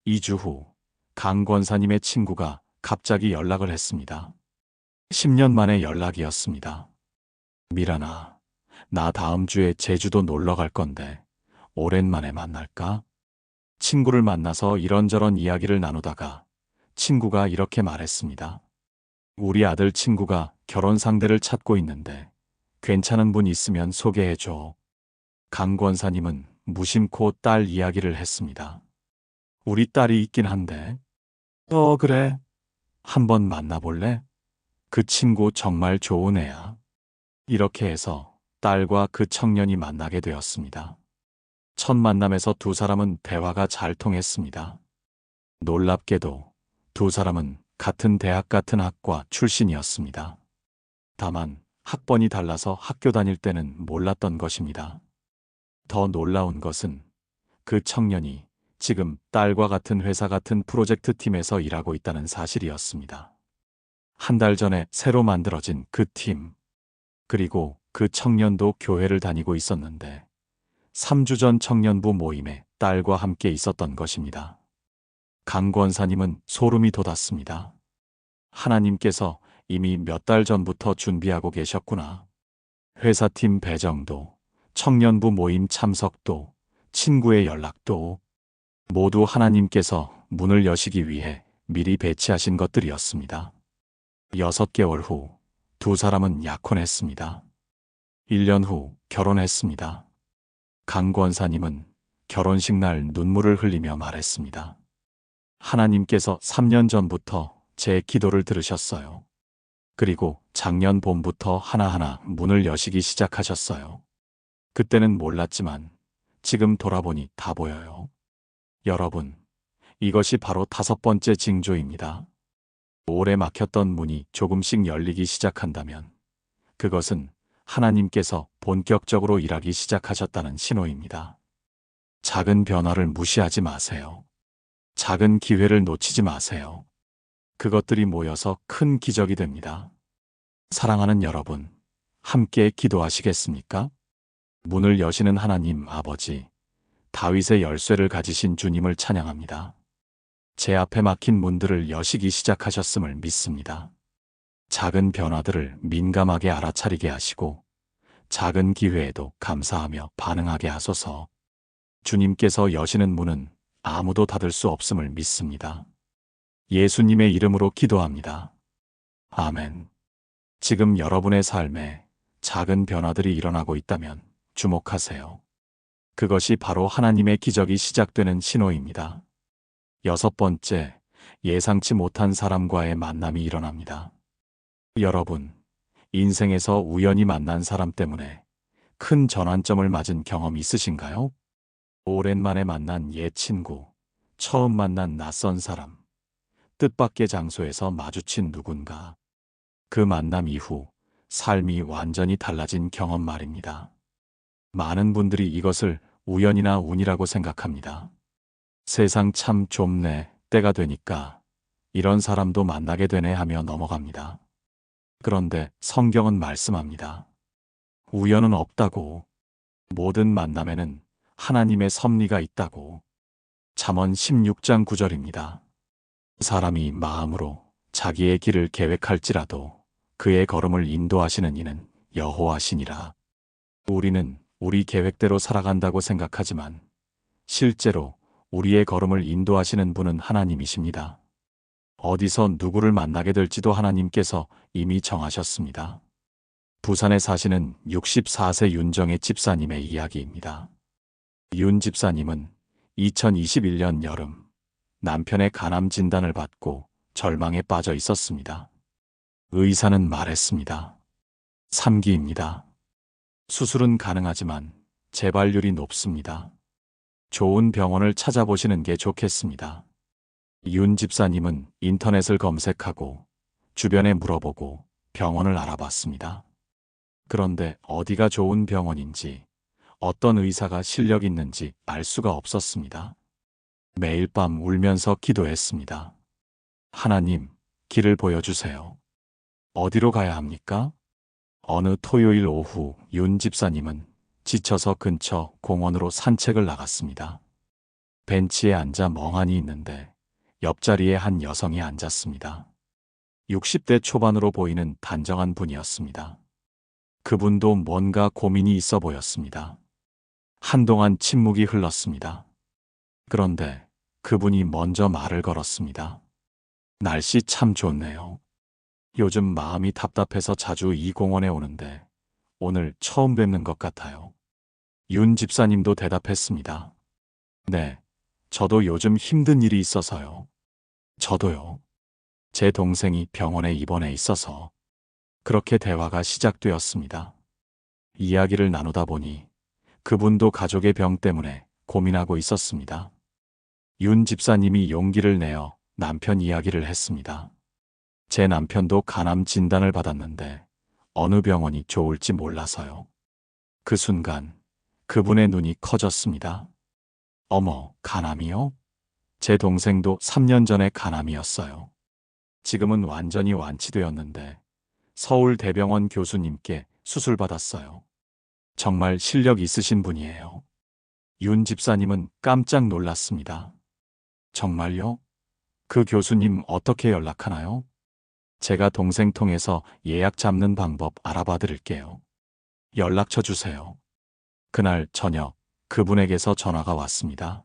2주 후 강 권사님의 친구가 갑자기 연락을 했습니다. 10년 만의 연락이었습니다. 미란아, 나 다음 주에 제주도 놀러 갈 건데 오랜만에 만날까? 친구를 만나서 이런저런 이야기를 나누다가 친구가 이렇게 말했습니다. 우리 아들 친구가 결혼 상대를 찾고 있는데 괜찮은 분 있으면 소개해줘. 강 권사님은 무심코 딸 이야기를 했습니다. 우리 딸이 있긴 한데. 그래. 한번 만나볼래? 그 친구 정말 좋은 애야. 이렇게 해서 딸과 그 청년이 만나게 되었습니다. 첫 만남에서 두 사람은 대화가 잘 통했습니다. 놀랍게도 두 사람은 같은 대학 같은 학과 출신이었습니다. 다만 학번이 달라서 학교 다닐 때는 몰랐던 것입니다. 더 놀라운 것은 그 청년이 지금 딸과 같은 회사 같은 프로젝트 팀에서 일하고 있다는 사실이었습니다. 한 달 전에 새로 만들어진 그 팀, 그리고 그 청년도 교회를 다니고 있었는데 3주 전 청년부 모임에 딸과 함께 있었던 것입니다. 강 권사님은 소름이 돋았습니다. 하나님께서 이미 몇 달 전부터 준비하고 계셨구나. 회사팀 배정도, 청년부 모임 참석도, 친구의 연락도 모두 하나님께서 문을 여시기 위해 미리 배치하신 것들이었습니다. 6개월 후 두 사람은 약혼했습니다. 1년 후 결혼했습니다. 강 권사님은 결혼식 날 눈물을 흘리며 말했습니다. 하나님께서 3년 전부터 제 기도를 들으셨어요. 그리고 작년 봄부터 하나하나 문을 여시기 시작하셨어요. 그때는 몰랐지만 지금 돌아보니 다 보여요. 여러분, 이것이 바로 5번째 징조입니다. 오래 막혔던 문이 조금씩 열리기 시작한다면 그것은 하나님께서 본격적으로 일하기 시작하셨다는 신호입니다. 작은 변화를 무시하지 마세요. 작은 기회를 놓치지 마세요. 그것들이 모여서 큰 기적이 됩니다. 사랑하는 여러분, 함께 기도하시겠습니까? 문을 여시는 하나님 아버지, 다윗의 열쇠를 가지신 주님을 찬양합니다. 제 앞에 막힌 문들을 여시기 시작하셨음을 믿습니다. 작은 변화들을 민감하게 알아차리게 하시고 작은 기회에도 감사하며 반응하게 하소서. 주님께서 여시는 문은 아무도 닫을 수 없음을 믿습니다. 예수님의 이름으로 기도합니다. 아멘. 지금 여러분의 삶에 작은 변화들이 일어나고 있다면 주목하세요. 그것이 바로 하나님의 기적이 시작되는 신호입니다. 6번째, 예상치 못한 사람과의 만남이 일어납니다. 여러분, 인생에서 우연히 만난 사람 때문에 큰 전환점을 맞은 경험 있으신가요? 오랜만에 만난 옛 친구, 처음 만난 낯선 사람, 뜻밖의 장소에서 마주친 누군가. 그 만남 이후 삶이 완전히 달라진 경험 말입니다. 많은 분들이 이것을 우연이나 운이라고 생각합니다. 세상 참 좁네, 때가 되니까 이런 사람도 만나게 되네 하며 넘어갑니다. 그런데 성경은 말씀합니다. 우연은 없다고. 모든 만남에는 하나님의 섭리가 있다고. 잠언 16장 9절입니다. 사람이 마음으로 자기의 길을 계획할지라도 그의 걸음을 인도하시는 이는 여호와시니라. 우리는 우리 계획대로 살아간다고 생각하지만 실제로 우리의 걸음을 인도하시는 분은 하나님이십니다. 어디서 누구를 만나게 될지도 하나님께서 이미 정하셨습니다. 부산에 사시는 64세 윤정혜 집사님의 이야기입니다. 윤 집사님은 2021년 여름 남편의 간암 진단을 받고 절망에 빠져 있었습니다. 의사는 말했습니다. 3기입니다. 수술은 가능하지만 재발률이 높습니다. 좋은 병원을 찾아보시는 게 좋겠습니다. 윤 집사님은 인터넷을 검색하고 주변에 물어보고 병원을 알아봤습니다. 그런데 어디가 좋은 병원인지 어떤 의사가 실력 있는지 알 수가 없었습니다. 매일 밤 울면서 기도했습니다. 하나님, 길을 보여주세요. 어디로 가야 합니까? 어느 토요일 오후 윤 집사님은 지쳐서 근처 공원으로 산책을 나갔습니다. 벤치에 앉아 멍하니 있는데 옆자리에 한 여성이 앉았습니다. 60대 초반으로 보이는 단정한 분이었습니다. 그분도 뭔가 고민이 있어 보였습니다. 한동안 침묵이 흘렀습니다. 그런데 그분이 먼저 말을 걸었습니다. 날씨 참 좋네요. 요즘 마음이 답답해서 자주 이 공원에 오는데 오늘 처음 뵙는 것 같아요. 윤 집사님도 대답했습니다. 네, 저도 요즘 힘든 일이 있어서요. 저도요. 제 동생이 병원에 입원해 있어서. 그렇게 대화가 시작되었습니다. 이야기를 나누다 보니 그분도 가족의 병 때문에 고민하고 있었습니다. 윤 집사님이 용기를 내어 남편 이야기를 했습니다. 제 남편도 간암 진단을 받았는데 어느 병원이 좋을지 몰라서요. 그 순간 그분의 눈이 커졌습니다. 어머, 간암이요? 제 동생도 3년 전에 간암이었어요. 지금은 완전히 완치되었는데 서울대병원 교수님께 수술받았어요. 정말 실력 있으신 분이에요. 윤 집사님은 깜짝 놀랐습니다. 정말요? 그 교수님 어떻게 연락하나요? 제가 동생 통해서 예약 잡는 방법 알아봐 드릴게요. 연락처 주세요. 그날 저녁 그분에게서 전화가 왔습니다.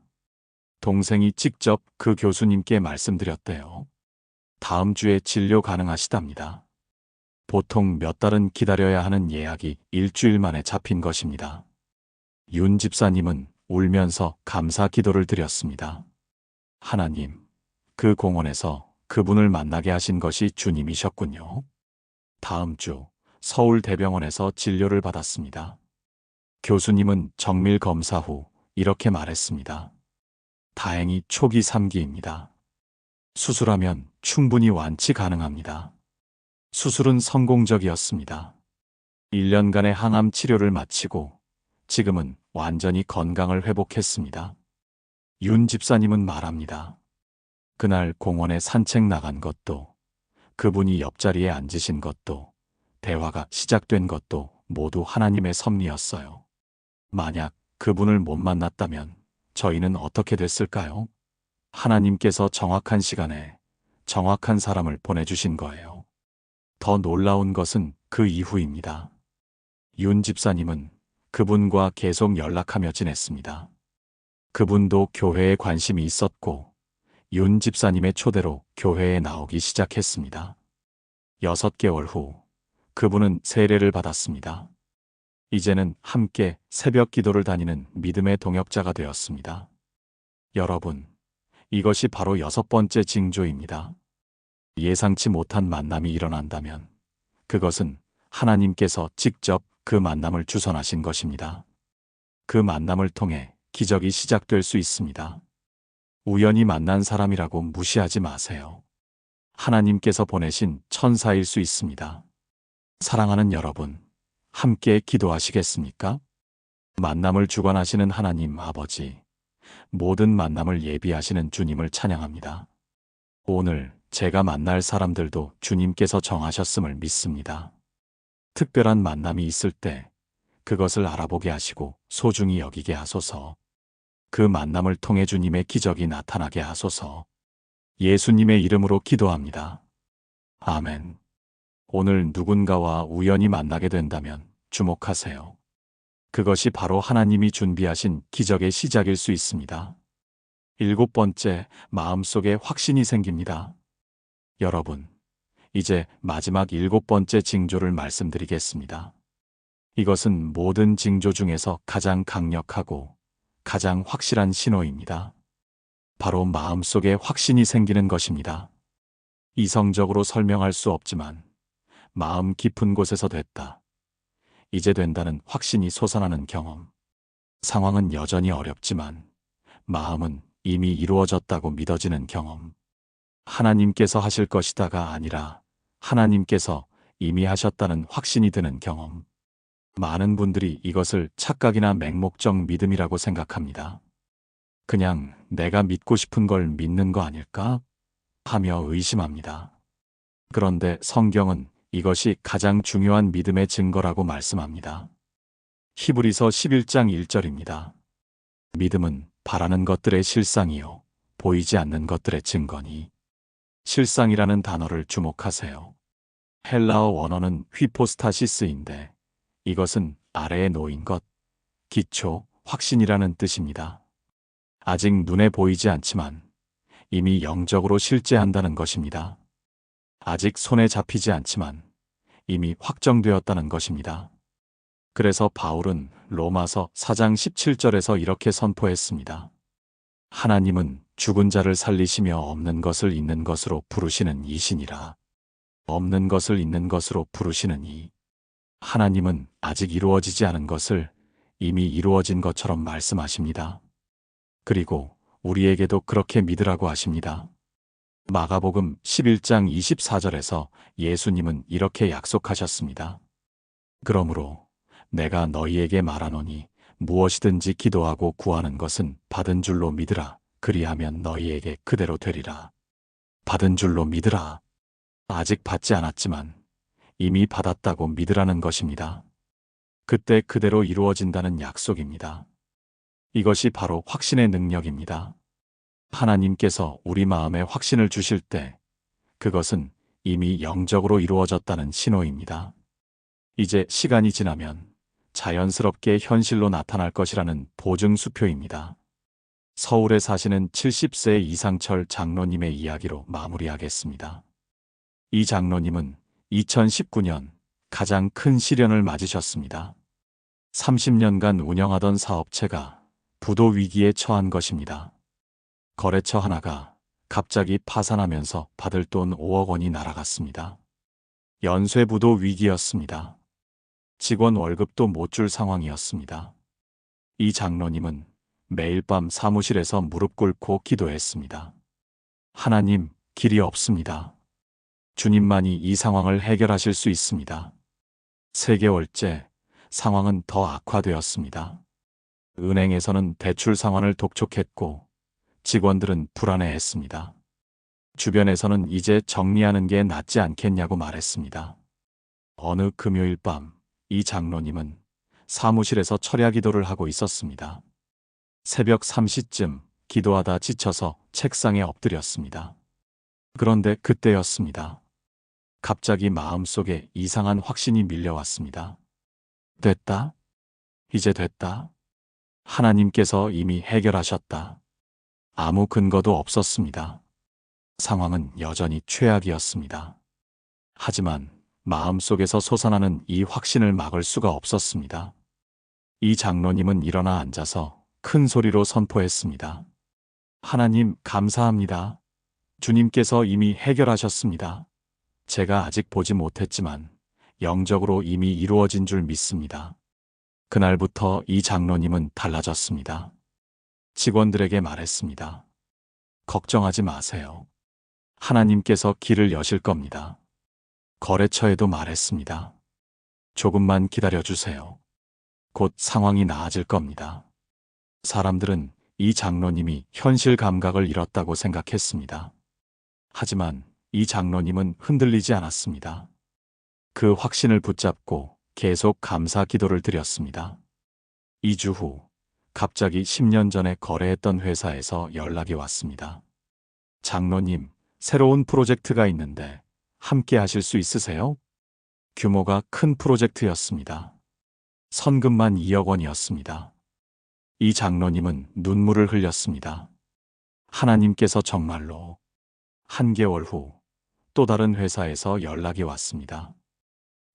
동생이 직접 그 교수님께 말씀드렸대요. 다음 주에 진료 가능하시답니다. 보통 몇 달은 기다려야 하는 예약이 일주일 만에 잡힌 것입니다. 윤 집사님은 울면서 감사 기도를 드렸습니다. 하나님, 그 공원에서 그분을 만나게 하신 것이 주님이셨군요. 다음 주 서울대병원에서 진료를 받았습니다. 교수님은 정밀 검사 후 이렇게 말했습니다. 다행히 초기 3기입니다. 수술하면 충분히 완치 가능합니다. 수술은 성공적이었습니다. 1년간의 항암 치료를 마치고 지금은 완전히 건강을 회복했습니다. 윤 집사님은 말합니다. 그날 공원에 산책 나간 것도, 그분이 옆자리에 앉으신 것도, 대화가 시작된 것도 모두 하나님의 섭리였어요. 만약 그분을 못 만났다면 저희는 어떻게 됐을까요? 하나님께서 정확한 시간에 정확한 사람을 보내주신 거예요. 더 놀라운 것은 그 이후입니다. 윤 집사님은 그분과 계속 연락하며 지냈습니다. 그분도 교회에 관심이 있었고 윤 집사님의 초대로 교회에 나오기 시작했습니다. 6개월 후 그분은 세례를 받았습니다. 이제는 함께 새벽 기도를 다니는 믿음의 동역자가 되었습니다. 여러분, 이것이 바로 6번째 징조입니다. 예상치 못한 만남이 일어난다면 그것은 하나님께서 직접 그 만남을 주선하신 것입니다. 그 만남을 통해 기적이 시작될 수 있습니다. 우연히 만난 사람이라고 무시하지 마세요. 하나님께서 보내신 천사일 수 있습니다. 사랑하는 여러분, 함께 기도하시겠습니까? 만남을 주관하시는 하나님 아버지, 모든 만남을 예비하시는 주님을 찬양합니다. 오늘 제가 만날 사람들도 주님께서 정하셨음을 믿습니다. 특별한 만남이 있을 때 그것을 알아보게 하시고 소중히 여기게 하소서. 그 만남을 통해 주님의 기적이 나타나게 하소서. 예수님의 이름으로 기도합니다. 아멘. 오늘 누군가와 우연히 만나게 된다면 주목하세요. 그것이 바로 하나님이 준비하신 기적의 시작일 수 있습니다. 7번째, 마음속에 확신이 생깁니다. 여러분, 이제 마지막 7번째 징조를 말씀드리겠습니다. 이것은 모든 징조 중에서 가장 강력하고 가장 확실한 신호입니다. 바로 마음속에 확신이 생기는 것입니다. 이성적으로 설명할 수 없지만 마음 깊은 곳에서 됐다, 이제 된다는 확신이 솟아나는 경험. 상황은 여전히 어렵지만 마음은 이미 이루어졌다고 믿어지는 경험. 하나님께서 하실 것이다가 아니라 하나님께서 이미 하셨다는 확신이 드는 경험. 많은 분들이 이것을 착각이나 맹목적 믿음이라고 생각합니다. 그냥 내가 믿고 싶은 걸 믿는 거 아닐까? 하며 의심합니다. 그런데 성경은 이것이 가장 중요한 믿음의 증거라고 말씀합니다. 히브리서 11장 1절입니다. 믿음은 바라는 것들의 실상이요 보이지 않는 것들의 증거니. 실상이라는 단어를 주목하세요. 헬라어 원어는 휘포스타시스인데 이것은 아래에 놓인 것, 기초, 확신이라는 뜻입니다. 아직 눈에 보이지 않지만 이미 영적으로 실제한다는 것입니다. 아직 손에 잡히지 않지만 이미 확정되었다는 것입니다. 그래서 바울은 로마서 4장 17절에서 이렇게 선포했습니다. 하나님은 죽은 자를 살리시며 없는 것을 있는 것으로 부르시는 이시니라. 없는 것을 있는 것으로 부르시느니, 하나님은 아직 이루어지지 않은 것을 이미 이루어진 것처럼 말씀하십니다. 그리고 우리에게도 그렇게 믿으라고 하십니다. 마가복음 11장 24절에서 예수님은 이렇게 약속하셨습니다. 그러므로 내가 너희에게 말하노니 무엇이든지 기도하고 구하는 것은 받은 줄로 믿으라. 그리하면 너희에게 그대로 되리라. 받은 줄로 믿으라. 아직 받지 않았지만 이미 받았다고 믿으라는 것입니다. 그때 그대로 이루어진다는 약속입니다. 이것이 바로 확신의 능력입니다. 하나님께서 우리 마음에 확신을 주실 때 그것은 이미 영적으로 이루어졌다는 신호입니다. 이제 시간이 지나면 자연스럽게 현실로 나타날 것이라는 보증수표입니다. 서울에 사시는 70세 이상철 장로님의 이야기로 마무리하겠습니다. 이 장로님은 2019년 가장 큰 시련을 맞으셨습니다. 30년간 운영하던 사업체가 부도 위기에 처한 것입니다. 거래처 하나가 갑자기 파산하면서 받을 돈 5억 원이 날아갔습니다. 연쇄 부도 위기였습니다. 직원 월급도 못 줄 상황이었습니다. 이 장로님은 매일 밤 사무실에서 무릎 꿇고 기도했습니다. 하나님, 길이 없습니다. 주님만이 이 상황을 해결하실 수 있습니다. 3개월째 상황은 더 악화되었습니다. 은행에서는 대출 상환을 독촉했고 직원들은 불안해했습니다. 주변에서는 이제 정리하는 게 낫지 않겠냐고 말했습니다. 어느 금요일 밤 이 장로님은 사무실에서 철야 기도를 하고 있었습니다. 새벽 3시쯤 기도하다 지쳐서 책상에 엎드렸습니다. 그런데 그때였습니다. 갑자기 마음속에 이상한 확신이 밀려왔습니다. 됐다. 이제 됐다. 하나님께서 이미 해결하셨다. 아무 근거도 없었습니다. 상황은 여전히 최악이었습니다. 하지만 마음속에서 솟아나는 이 확신을 막을 수가 없었습니다. 이 장로님은 일어나 앉아서 큰 소리로 선포했습니다. 하나님, 감사합니다. 주님께서 이미 해결하셨습니다. 제가 아직 보지 못했지만 영적으로 이미 이루어진 줄 믿습니다. 그날부터 이 장로님은 달라졌습니다. 직원들에게 말했습니다. 걱정하지 마세요. 하나님께서 길을 여실 겁니다. 거래처에도 말했습니다. 조금만 기다려주세요. 곧 상황이 나아질 겁니다. 사람들은 이 장로님이 현실 감각을 잃었다고 생각했습니다. 하지만 이 장로님은 흔들리지 않았습니다. 그 확신을 붙잡고 계속 감사 기도를 드렸습니다. 2주 후 갑자기 10년 전에 거래했던 회사에서 연락이 왔습니다. 장로님, 새로운 프로젝트가 있는데 함께 하실 수 있으세요? 규모가 큰 프로젝트였습니다. 선금만 2억 원이었습니다. 이 장로님은 눈물을 흘렸습니다. 하나님께서 정말로. 한 개월 후 또 다른 회사에서 연락이 왔습니다.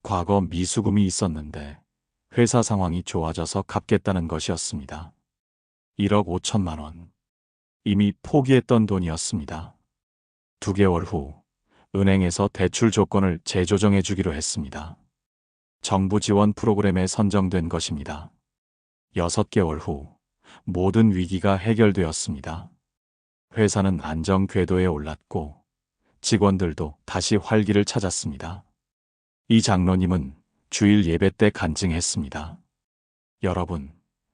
과거 미수금이 있었는데 회사 상황이 좋아져서 갚겠다는 것이었습니다. 1억 5천만 원. 이미 포기했던 돈이었습니다. 2개월 후 은행에서 대출 조건을 재조정해 주기로 했습니다. 정부 지원 프로그램에 선정된 것입니다. 6개월 후 모든 위기가 해결되었습니다. 회사는 안정 궤도에 올랐고 직원들도 다시 활기를 찾았습니다. 이 장로님은 주일 예배 때 간증했습니다. 여러분,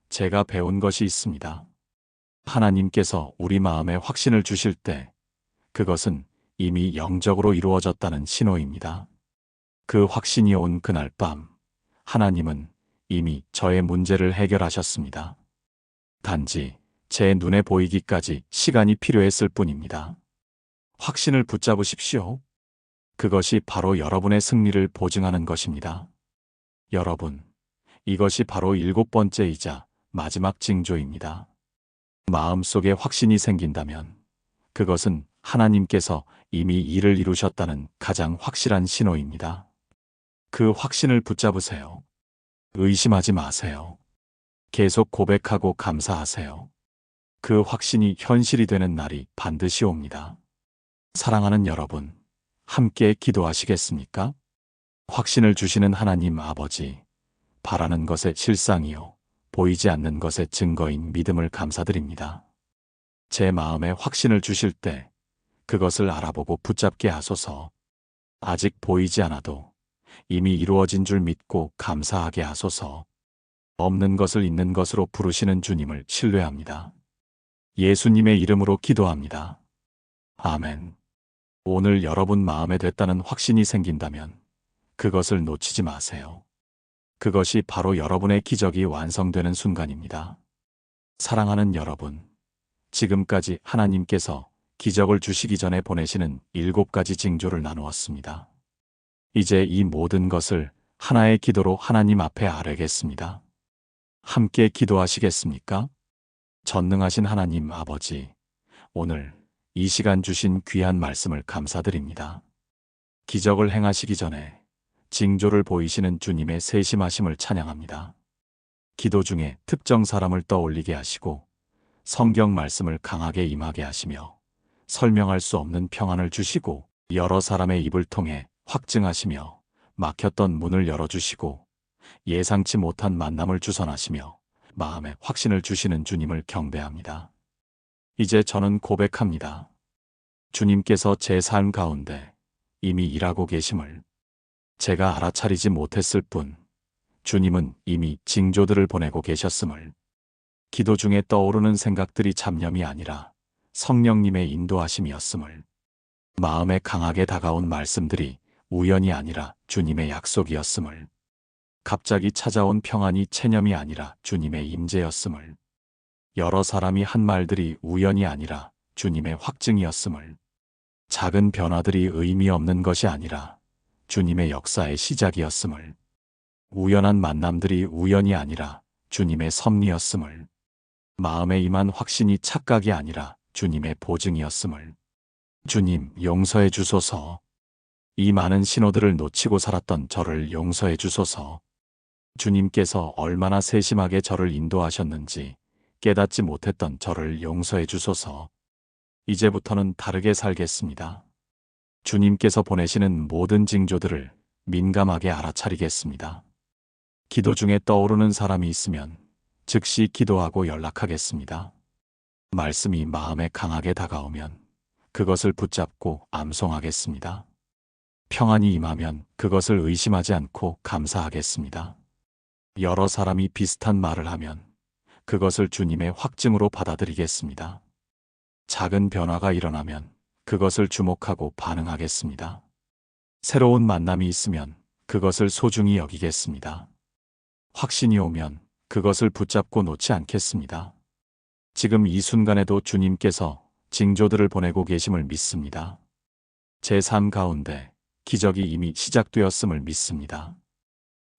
제가 배운 것이 있습니다. 하나님께서 우리 마음에 확신을 주실 때 그것은 이미 영적으로 이루어졌다는 신호입니다. 그 확신이 온 그날 밤, 하나님은 이미 저의 문제를 해결하셨습니다. 단지 제 눈에 보이기까지 시간이 필요했을 뿐입니다. 확신을 붙잡으십시오. 그것이 바로 여러분의 승리를 보증하는 것입니다. 여러분, 이것이 바로 7번째이자 마지막 징조입니다. 마음속에 확신이 생긴다면 그것은 하나님께서 이미 일을 이루셨다는 가장 확실한 신호입니다. 그 확신을 붙잡으세요. 의심하지 마세요. 계속 고백하고 감사하세요. 그 확신이 현실이 되는 날이 반드시 옵니다. 사랑하는 여러분, 함께 기도하시겠습니까? 확신을 주시는 하나님 아버지, 바라는 것의 실상이요, 보이지 않는 것의 증거인 믿음을 감사드립니다. 제 마음에 확신을 주실 때 그것을 알아보고 붙잡게 하소서. 아직 보이지 않아도 이미 이루어진 줄 믿고 감사하게 하소서. 없는 것을 있는 것으로 부르시는 주님을 신뢰합니다. 예수님의 이름으로 기도합니다. 아멘. 오늘 여러분 마음에 됐다는 확신이 생긴다면 그것을 놓치지 마세요. 그것이 바로 여러분의 기적이 완성되는 순간입니다. 사랑하는 여러분, 지금까지 하나님께서 기적을 주시기 전에 보내시는 7가지 징조를 나누었습니다. 이제 이 모든 것을 하나의 기도로 하나님 앞에 아뢰겠습니다. 함께 기도하시겠습니까? 전능하신 하나님 아버지, 오늘 이 시간 주신 귀한 말씀을 감사드립니다. 기적을 행하시기 전에 징조를 보이시는 주님의 세심하심을 찬양합니다. 기도 중에 특정 사람을 떠올리게 하시고 성경 말씀을 강하게 임하게 하시며 설명할 수 없는 평안을 주시고 여러 사람의 입을 통해 확증하시며 막혔던 문을 열어주시고 예상치 못한 만남을 주선하시며 마음에 확신을 주시는 주님을 경배합니다. 이제 저는 고백합니다. 주님께서 제 삶 가운데 이미 일하고 계심을 제가 알아차리지 못했을 뿐 주님은 이미 징조들을 보내고 계셨음을 기도 중에 떠오르는 생각들이 잡념이 아니라 성령님의 인도하심이었음을 마음에 강하게 다가온 말씀들이 우연이 아니라 주님의 약속이었음을 갑자기 찾아온 평안이 체념이 아니라 주님의 임재였음을 여러 사람이 한 말들이 우연이 아니라 주님의 확증이었음을 작은 변화들이 의미 없는 것이 아니라 주님의 역사의 시작이었음을 우연한 만남들이 우연이 아니라 주님의 섭리였음을 마음에 임한 확신이 착각이 아니라 주님의 보증이었음을 주님 용서해 주소서. 이 많은 신호들을 놓치고 살았던 저를 용서해 주소서. 주님께서 얼마나 세심하게 저를 인도하셨는지 깨닫지 못했던 저를 용서해 주소서. 이제부터는 다르게 살겠습니다. 주님께서 보내시는 모든 징조들을 민감하게 알아차리겠습니다. 기도 중에 떠오르는 사람이 있으면 즉시 기도하고 연락하겠습니다. 말씀이 마음에 강하게 다가오면 그것을 붙잡고 암송하겠습니다. 평안이 임하면 그것을 의심하지 않고 감사하겠습니다. 여러 사람이 비슷한 말을 하면 그것을 주님의 확증으로 받아들이겠습니다. 작은 변화가 일어나면 그것을 주목하고 반응하겠습니다. 새로운 만남이 있으면 그것을 소중히 여기겠습니다. 확신이 오면 그것을 붙잡고 놓지 않겠습니다. 지금 이 순간에도 주님께서 징조들을 보내고 계심을 믿습니다. 제 삶 가운데 기적이 이미 시작되었음을 믿습니다.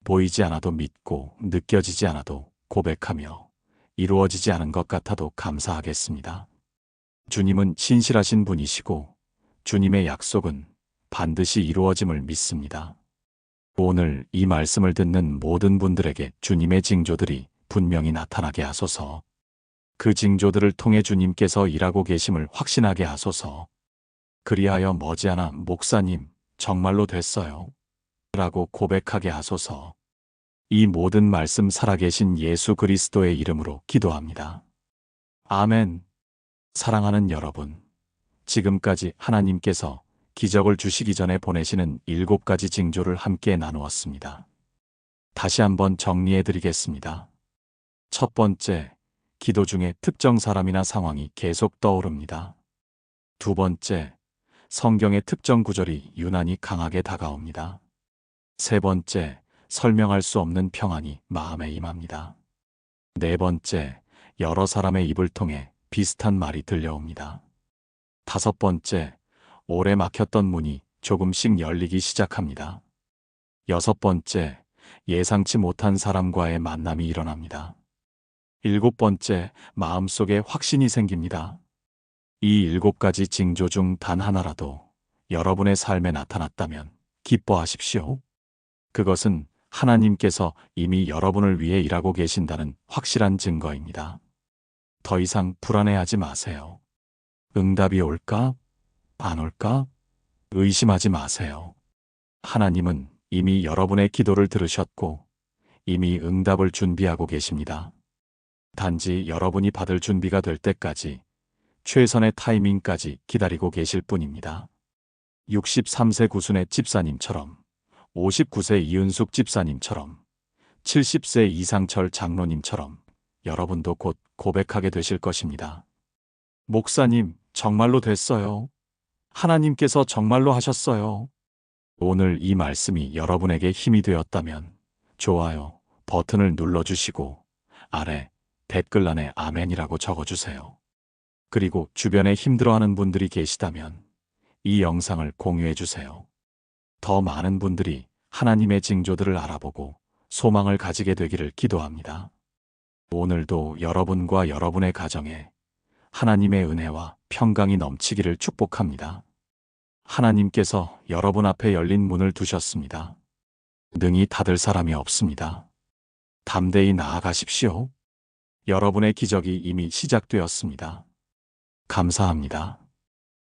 보이지 않아도 믿고 느껴지지 않아도 고백하며 이루어지지 않은 것 같아도 감사하겠습니다. 주님은 신실하신 분이시고 주님의 약속은 반드시 이루어짐을 믿습니다. 오늘 이 말씀을 듣는 모든 분들에게 주님의 징조들이 분명히 나타나게 하소서. 그 징조들을 통해 주님께서 일하고 계심을 확신하게 하소서. 그리하여 머지않아 목사님, 정말로 됐어요. 라고 고백하게 하소서. 이 모든 말씀 살아계신 예수 그리스도의 이름으로 기도합니다. 아멘. 사랑하는 여러분, 지금까지 하나님께서 기적을 주시기 전에 보내시는 7가지 징조를 함께 나누었습니다. 다시 한번 정리해 드리겠습니다. 첫 번째, 기도 중에 특정 사람이나 상황이 계속 떠오릅니다. 두 번째, 성경의 특정 구절이 유난히 강하게 다가옵니다. 세 번째, 설명할 수 없는 평안이 마음에 임합니다. 네 번째, 여러 사람의 입을 통해 비슷한 말이 들려옵니다. 다섯 번째, 오래 막혔던 문이 조금씩 열리기 시작합니다. 여섯 번째, 예상치 못한 사람과의 만남이 일어납니다. 일곱 번째, 마음속에 확신이 생깁니다. 이 7가지 징조 중 단 하나라도 여러분의 삶에 나타났다면 기뻐하십시오. 그것은 하나님께서 이미 여러분을 위해 일하고 계신다는 확실한 증거입니다. 더 이상 불안해하지 마세요. 응답이 올까? 안 올까? 의심하지 마세요. 하나님은 이미 여러분의 기도를 들으셨고 이미 응답을 준비하고 계십니다. 단지 여러분이 받을 준비가 될 때까지 최선의 타이밍까지 기다리고 계실 뿐입니다. 63세 구순의 집사님처럼, 59세 이은숙 집사님처럼, 70세 이상철 장로님처럼 여러분도 곧 고백하게 되실 것입니다. 목사님, 정말로 됐어요. 하나님께서 정말로 하셨어요. 오늘 이 말씀이 여러분에게 힘이 되었다면 좋아요 버튼을 눌러주시고 아래 댓글란에 아멘이라고 적어주세요. 그리고 주변에 힘들어하는 분들이 계시다면 이 영상을 공유해주세요. 더 많은 분들이 하나님의 징조들을 알아보고 소망을 가지게 되기를 기도합니다. 오늘도 여러분과 여러분의 가정에 하나님의 은혜와 평강이 넘치기를 축복합니다. 하나님께서 여러분 앞에 열린 문을 두셨습니다. 능히 닫을 사람이 없습니다. 담대히 나아가십시오. 여러분의 기적이 이미 시작되었습니다. 감사합니다.